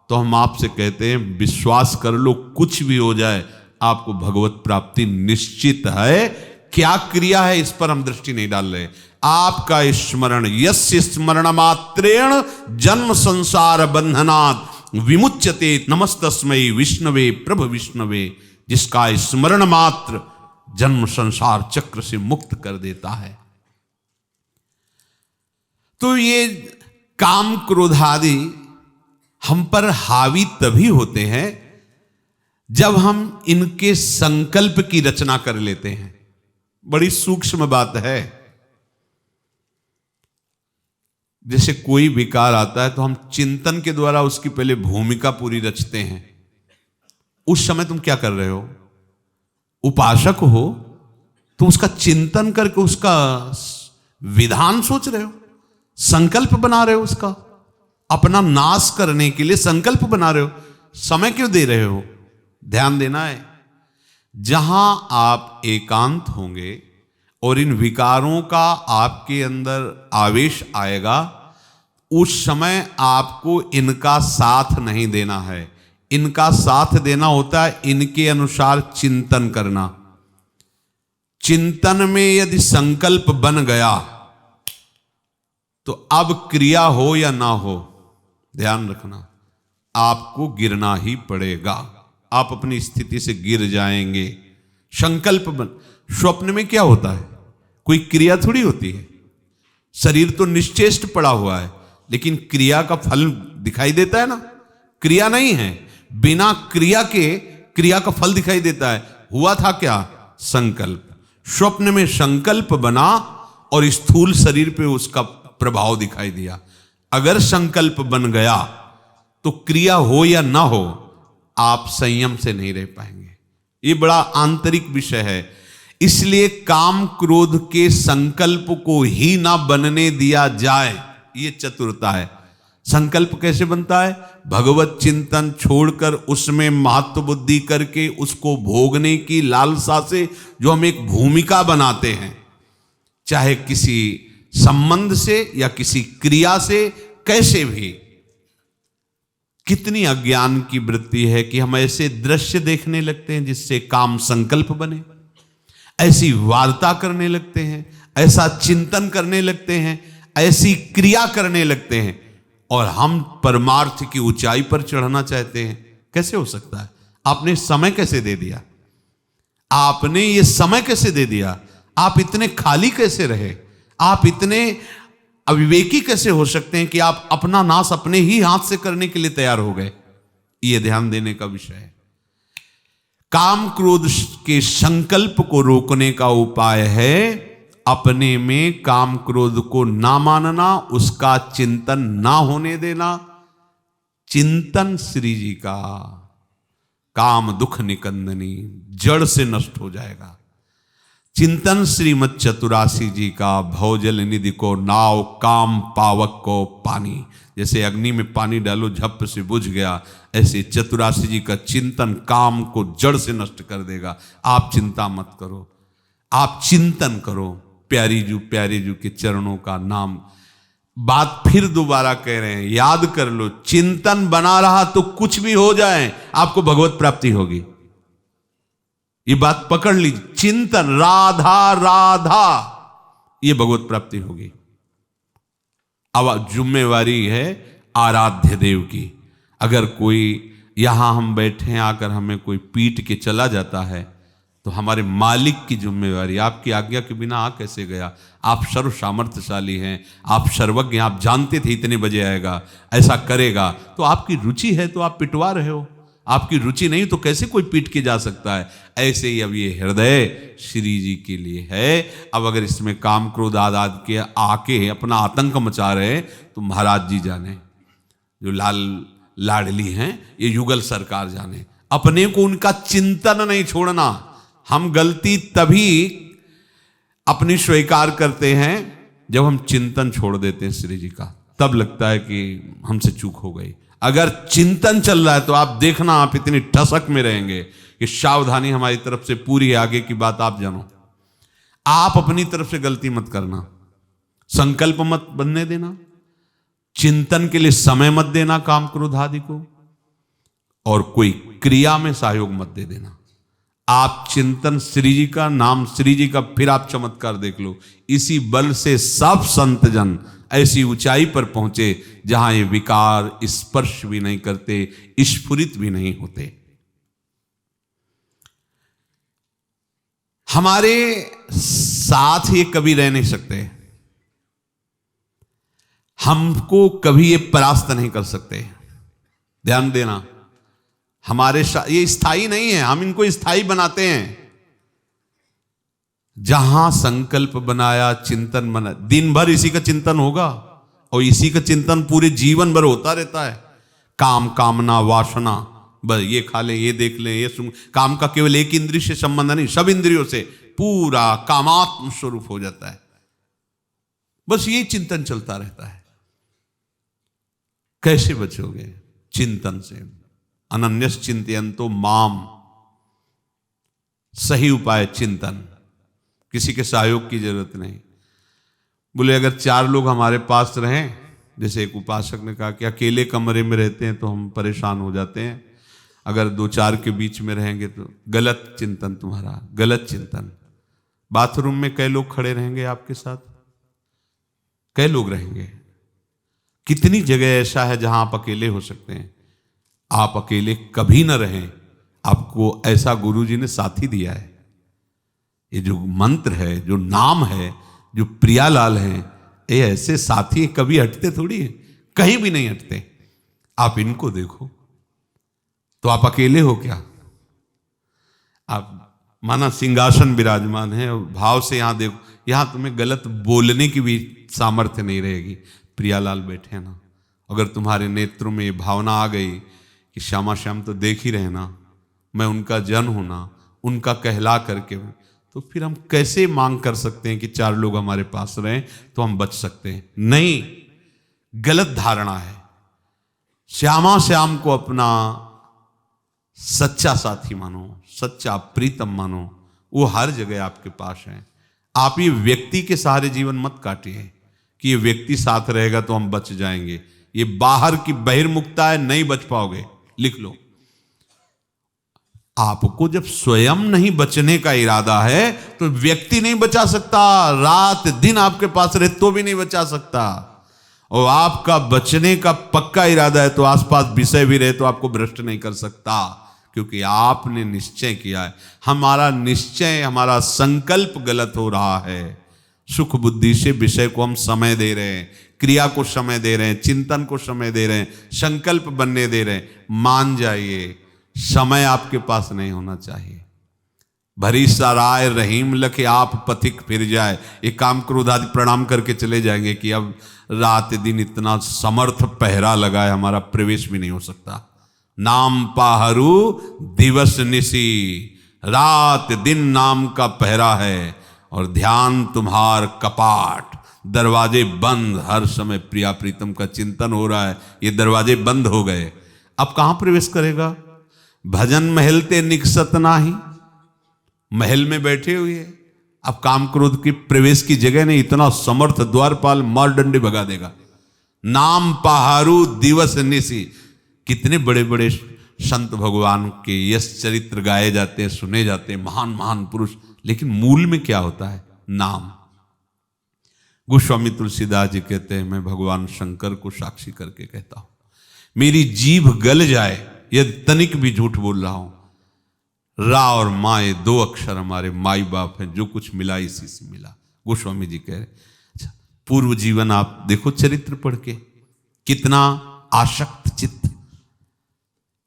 Speaker 1: तो हम आपसे कहते हैं विश्वास कर लो, कुछ भी हो जाए आपको भगवत प्राप्ति निश्चित है। क्या क्रिया है इस पर हम दृष्टि नहीं डाल रहे। आपका स्मरण, यस्य स्मरण मात्रेण जन्म संसार बंधनात् विमुच्यते, नमस्तस्मै विष्णवे प्रभ विष्णवे। जिसका स्मरण मात्र जन्म संसार चक्र से मुक्त कर देता है। तो ये काम क्रोध आदि हम पर हावी तभी होते हैं जब हम इनके संकल्प की रचना कर लेते हैं। बड़ी सूक्ष्म बात है। जैसे कोई विकार आता है तो हम चिंतन के द्वारा उसकी पहले भूमिका पूरी रचते हैं। उस समय तुम क्या कर रहे हो? उपासक हो तो उसका चिंतन करके उसका विधान सोच रहे हो, संकल्प बना रहे हो, उसका अपना नाश करने के लिए संकल्प बना रहे हो। समय क्यों दे रहे हो? ध्यान देना है। जहां आप एकांत होंगे और इन विकारों का आपके अंदर आवेश आएगा, उस समय आपको इनका साथ नहीं देना है। इनका साथ देना होता है इनके अनुसार चिंतन करना। चिंतन में यदि संकल्प बन गया तो अब क्रिया हो या ना हो, ध्यान रखना, आपको गिरना ही पड़ेगा। आप अपनी स्थिति से गिर जाएंगे। संकल्प बन, स्वप्न में क्या होता है? कोई क्रिया थोड़ी होती है। शरीर तो निश्चेष्ट पड़ा हुआ है, लेकिन क्रिया का फल दिखाई देता है ना। क्रिया नहीं है, बिना क्रिया के क्रिया का फल दिखाई देता है। हुआ था क्या? संकल्प। स्वप्न में संकल्प बना और स्थूल शरीर पे उसका प्रभाव दिखाई दिया। अगर संकल्प बन गया तो क्रिया हो या ना हो, आप संयम से नहीं रह पाएंगे। ये बड़ा आंतरिक विषय है। इसलिए काम क्रोध के संकल्प को ही ना बनने दिया जाए, ये चतुरता है। संकल्प कैसे बनता है? भगवत चिंतन छोड़कर उसमें महत्व बुद्धि करके उसको भोगने की लालसा से जो हम एक भूमिका बनाते हैं, चाहे किसी संबंध से या किसी क्रिया से, कैसे भी कितनी अज्ञान की वृत्ति है कि हम ऐसे दृश्य देखने लगते हैं जिससे काम संकल्प बने, ऐसी वार्ता करने लगते हैं, ऐसा चिंतन करने लगते हैं, ऐसी क्रिया करने लगते हैं, और हम परमार्थ की ऊंचाई पर चढ़ना चाहते हैं। कैसे हो सकता है? आपने समय कैसे दे दिया? आपने ये समय कैसे दे दिया? आप इतने खाली कैसे रहे? आप इतने अविवेकी कैसे हो सकते हैं कि आप अपना नाश अपने ही हाथ से करने के लिए तैयार हो गए? यह ध्यान देने का विषय है। काम क्रोध के संकल्प को रोकने का उपाय है अपने में काम क्रोध को ना मानना, उसका चिंतन ना होने देना। चिंतन श्री जी का काम दुख निकंदनी जड़ से नष्ट हो जाएगा। चिंतन श्रीमद चतुरासी जी का भवजल निधि को नाव, काम पावक को पानी। जैसे अग्नि में पानी डालो झप से बुझ गया, ऐसे चतुरासी जी का चिंतन काम को जड़ से नष्ट कर देगा। आप चिंता मत करो, आप चिंतन करो प्यारी जू के चरणों का नाम। बात फिर दोबारा कह रहे हैं, याद कर लो, चिंतन बना रहा तो कुछ भी हो जाए आपको भगवत प्राप्ति होगी। ये बात पकड़ लीजिए, चिंतन राधा राधा, ये भगवत प्राप्ति होगी। अब जिम्मेवारी है आराध्य देव की। अगर कोई यहां हम बैठे हैं, आकर हमें कोई पीट के चला जाता है तो हमारे मालिक की जिम्मेवारी, आपकी आज्ञा के बिना आ कैसे गया? आप सर्व सामर्थ्यशाली हैं, आप सर्वज्ञ, आप जानते थे इतने बजे आएगा, ऐसा करेगा। तो आपकी रुचि है तो आप पिटवा रहे हो, आपकी रुचि नहीं तो कैसे कोई पीट के जा सकता है? ऐसे ही अब ये हृदय श्री जी के लिए है। अब अगर इसमें काम क्रोध आदि के आके अपना आतंक मचा रहे तो महाराज जी जाने, जो लाल लाडली हैं, ये युगल सरकार जाने। अपने को उनका चिंतन नहीं छोड़ना। हम गलती तभी अपनी स्वीकार करते हैं जब हम चिंतन छोड़ देते हैं श्री जी का, तब लगता है कि हमसे चूक हो गई। अगर चिंतन चल रहा है तो आप देखना, आप इतनी ठसक में रहेंगे कि सावधानी हमारी तरफ से पूरी है। आगे की बात आप जानो, आप अपनी तरफ से गलती मत करना, संकल्प मत बनने देना, चिंतन के लिए समय मत देना काम क्रोध आदि को, और कोई क्रिया में सहयोग मत दे देना। आप चिंतन श्री जी का, नाम श्री जी का, फिर आप चमत्कार देख लो। इसी बल से सब संत जन ऐसी ऊंचाई पर पहुंचे जहां ये विकार स्पर्श भी नहीं करते, स्फुरित भी नहीं होते। हमारे साथ ये कभी रह नहीं सकते, हमको कभी ये परास्त नहीं कर सकते। ध्यान देना, हमारे ये स्थायी नहीं है, हम इनको स्थायी बनाते हैं। जहां संकल्प बनाया, चिंतन बना, दिन भर इसी का चिंतन होगा और इसी का चिंतन पूरे जीवन भर होता रहता है। काम, कामना, वासना, बस ये खा लें, ये देख लें, ये सुन। काम का केवल एक इंद्रिय से संबंध नहीं, सब इंद्रियों से पूरा कामात्म स्वरूप हो जाता है। बस ये चिंतन चलता रहता है। कैसे बचोगे? चिंतन से। अनन्यस चिंतयन्तो माम, सही उपाय चिंतन, किसी के सहयोग की जरूरत नहीं। बोले अगर 4 लोग हमारे पास रहें, जैसे एक उपासक ने कहा कि अकेले कमरे में रहते हैं तो हम परेशान हो जाते हैं, अगर 2-4 के बीच में रहेंगे तो गलत चिंतन, तुम्हारा गलत चिंतन। बाथरूम में कई लोग खड़े रहेंगे आपके साथ, कई लोग रहेंगे। कितनी जगह ऐसा है जहां आप अकेले हो सकते हैं। आप अकेले कभी न रहें, आपको ऐसा गुरुजी ने साथी दिया है। ये जो मंत्र है, जो नाम है, जो प्रियालाल है, ये ऐसे साथी कभी हटते थोड़ी है, कहीं भी नहीं हटते। आप इनको देखो तो आप अकेले हो क्या? आप माना सिंहासन विराजमान है और भाव से यहां देखो, यहां तुम्हें गलत बोलने की भी सामर्थ्य नहीं रहेगी। प्रियालाल बैठे हैं ना, अगर तुम्हारे नेत्रों में ये भावना आ गई कि श्यामा श्याम तो देख ही रहे ना, मैं उनका जन हूं ना, उनका कहला करके हूं, तो फिर हम कैसे मांग कर सकते हैं कि 4 लोग हमारे पास रहें तो हम बच सकते हैं? नहीं, गलत धारणा है। श्यामा श्याम को अपना सच्चा साथी मानो, सच्चा प्रीतम मानो, वो हर जगह आपके पास है। आप ये व्यक्ति के सहारे जीवन मत काटिए कि ये व्यक्ति साथ रहेगा तो हम बच जाएंगे। ये बाहर की बहिर्मुखता है, नहीं बच पाओगे। लिख लो। आपको जब स्वयं नहीं बचने का इरादा है तो व्यक्ति नहीं बचा सकता, रात दिन आपके पास रहे तो भी नहीं बचा सकता। और आपका बचने का पक्का इरादा है तो आसपास विषय भी रहे तो आपको भ्रष्ट नहीं कर सकता, क्योंकि आपने निश्चय किया है। हमारा निश्चय, हमारा संकल्प गलत हो रहा है। सुख बुद्धि से विषय को हम समय दे रहे हैं, क्रिया को समय दे रहे हैं, चिंतन को समय दे रहे हैं, संकल्प बनने दे रहे हैं। मान जाइए, समय आपके पास नहीं होना चाहिए। भरी सराय रहीम लखे आप पथिक फिर जाए। एक काम क्रोध आदि प्रणाम करके चले जाएंगे कि अब रात दिन इतना समर्थ पहरा लगा है, हमारा प्रवेश भी नहीं हो सकता। नाम पाहरू दिवस निसी, रात दिन नाम का पहरा है और ध्यान तुम्हार कपाट। दरवाजे बंद, हर समय प्रिया प्रीतम का चिंतन हो रहा है, ये दरवाजे बंद हो गए, अब कहां प्रवेश करेगा? भजन महल ते निकसत नाही, महल में बैठे हुए, अब काम क्रोध की प्रवेश की जगह नहीं। इतना समर्थ द्वारपाल मार डंडे भगा देगा। नाम पहारू दिवस निसी, कितने बड़े बड़े संत भगवान के यश चरित्र गाए जाते हैं, सुने जाते हैं, महान महान पुरुष, लेकिन मूल में क्या होता है? नाम। गोस्वामी तुलसीदास जी कहते हैं, मैं भगवान शंकर को साक्षी करके कहता हूं, मेरी जीभ गल जाए यदि तनिक भी झूठ बोल रहा हूं। रा और माँ, ये दो अक्षर हमारे माई बाप हैं, जो कुछ मिला इसी से मिला। गोस्वामी जी कह रहे। अच्छा, पूर्व जीवन आप देखो चरित्र पढ़ के, कितना आसक्त चित्त,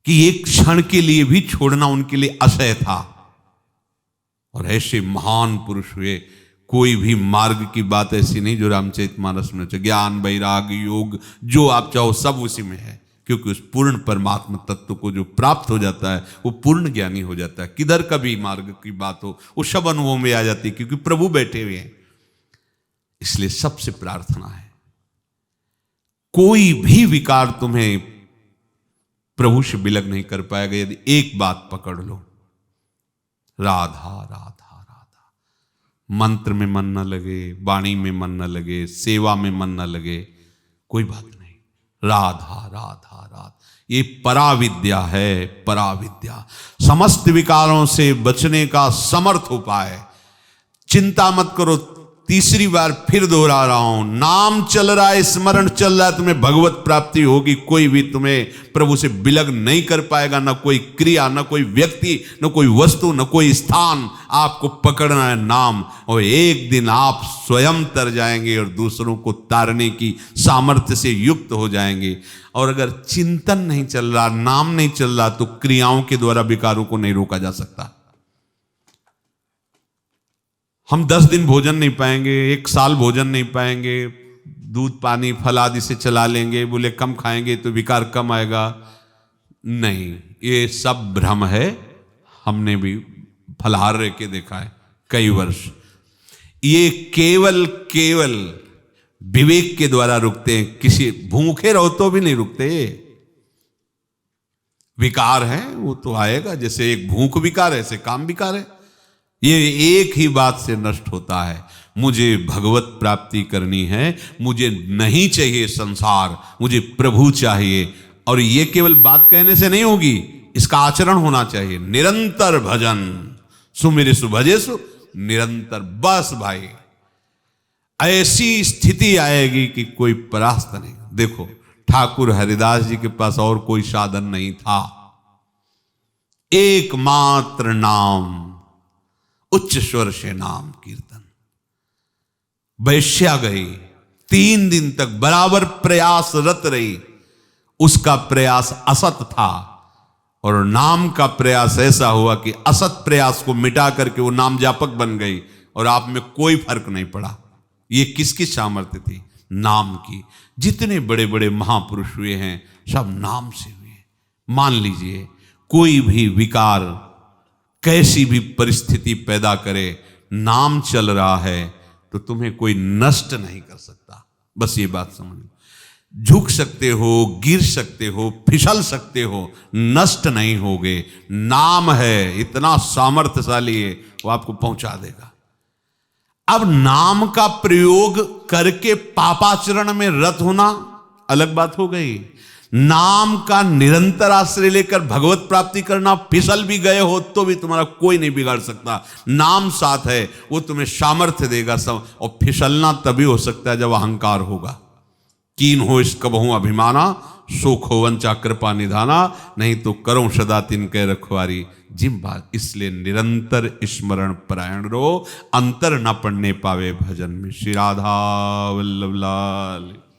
Speaker 1: कि एक क्षण के लिए भी छोड़ना उनके लिए असह्य था। और ऐसे महान पुरुष हुए। कोई भी मार्ग की बात ऐसी नहीं जो रामचरितमानस में, ज्ञान वैराग योग जो आप चाहो सब उसी में है, क्योंकि उस पूर्ण परमात्मा तत्व को जो प्राप्त हो जाता है वो पूर्ण ज्ञानी हो जाता है। किधर का भी मार्ग की बात हो वो सब अनुभव में आ जाती है, क्योंकि प्रभु बैठे हुए हैं। इसलिए सबसे प्रार्थना है, कोई भी विकार तुम्हें प्रभु से विलग नहीं कर पाएगा यदि एक बात पकड़ लो, राधा राधा राधा। मंत्र में मन न लगे, वाणी में मन न लगे, सेवा में मन न लगे, कोई बात नहीं, राधा राधा राधा। ये पराविद्या है, पराविद्या। समस्त विकारों से बचने का समर्थ उपाय। चिंता मत करो, तीसरी बार फिर दोहरा रहा हूं, नाम चल रहा है, स्मरण चल रहा है, तुम्हें भगवत प्राप्ति होगी। कोई भी तुम्हें प्रभु से विलग नहीं कर पाएगा, ना कोई क्रिया, ना कोई व्यक्ति, ना कोई वस्तु, ना कोई स्थान। आपको पकड़ना है नाम, और एक दिन आप स्वयं तर जाएंगे और दूसरों को तारने की सामर्थ्य से युक्त हो जाएंगे। और अगर चिंतन नहीं चल रहा, नाम नहीं चल रहा, तो क्रियाओं के द्वारा विकारों को नहीं रोका जा सकता। हम 10 दिन भोजन नहीं पाएंगे, 1 साल भोजन नहीं पाएंगे, दूध पानी फल आदि से चला लेंगे, बोले कम खाएंगे तो विकार कम आएगा। नहीं, ये सब भ्रम है। हमने भी फलाहार रह के देखा है कई वर्ष। ये केवल विवेक के द्वारा रुकते हैं, किसी भूखे रहो तो भी नहीं रुकते। विकार है वो तो आएगा, जैसे एक भूख विकार है, ऐसे काम विकार है। ये एक ही बात से नष्ट होता है, मुझे भगवत प्राप्ति करनी है, मुझे नहीं चाहिए संसार, मुझे प्रभु चाहिए। और ये केवल बात कहने से नहीं होगी, इसका आचरण होना चाहिए। निरंतर भजन, सुमिर सुभजे सु निरंतर। बस भाई, ऐसी स्थिति आएगी कि कोई परास्त नहीं। देखो, ठाकुर हरिदास जी के पास और कोई साधन नहीं था, एकमात्र नाम, उच्च स्वर से नाम कीर्तन। वैश्या गई, 3 दिन तक बराबर प्रयासरत रही, उसका प्रयास असत था, और नाम का प्रयास ऐसा हुआ कि असत प्रयास को मिटा करके वो नाम जापक बन गई, और आप में कोई फर्क नहीं पड़ा। ये किसकी सामर्थ्य थी? नाम की। जितने बड़े बड़े महापुरुष हुए हैं सब नाम से हुए। मान लीजिए, कोई भी विकार, कैसी भी परिस्थिति पैदा करे, नाम चल रहा है तो तुम्हें कोई नष्ट नहीं कर सकता। बस ये बात समझ लो। झुक सकते हो, गिर सकते हो, फिसल सकते हो, नष्ट नहीं होगे। नाम है, इतना सामर्थ्यशाली है, वो आपको पहुंचा देगा। अब नाम का प्रयोग करके पापाचरण में रत होना अलग बात हो गई। नाम का निरंतर आश्रय लेकर भगवत प्राप्ति करना, फिसल भी गए हो तो भी तुम्हारा कोई नहीं बिगाड़ सकता। नाम साथ है, वो तुम्हें सामर्थ्य देगा सब। और फिसलना तभी हो सकता है जब अहंकार होगा। कीन हो इस कबहू अभिमाना, सुख हो वंचा कृपा निधाना, नहीं तो करो सदा तिनके रखवारी जिम बात। इसलिए निरंतर स्मरण परायण रहो, अंतर न पड़ने पावे भजन में। श्री राधा वल्लभ लाल।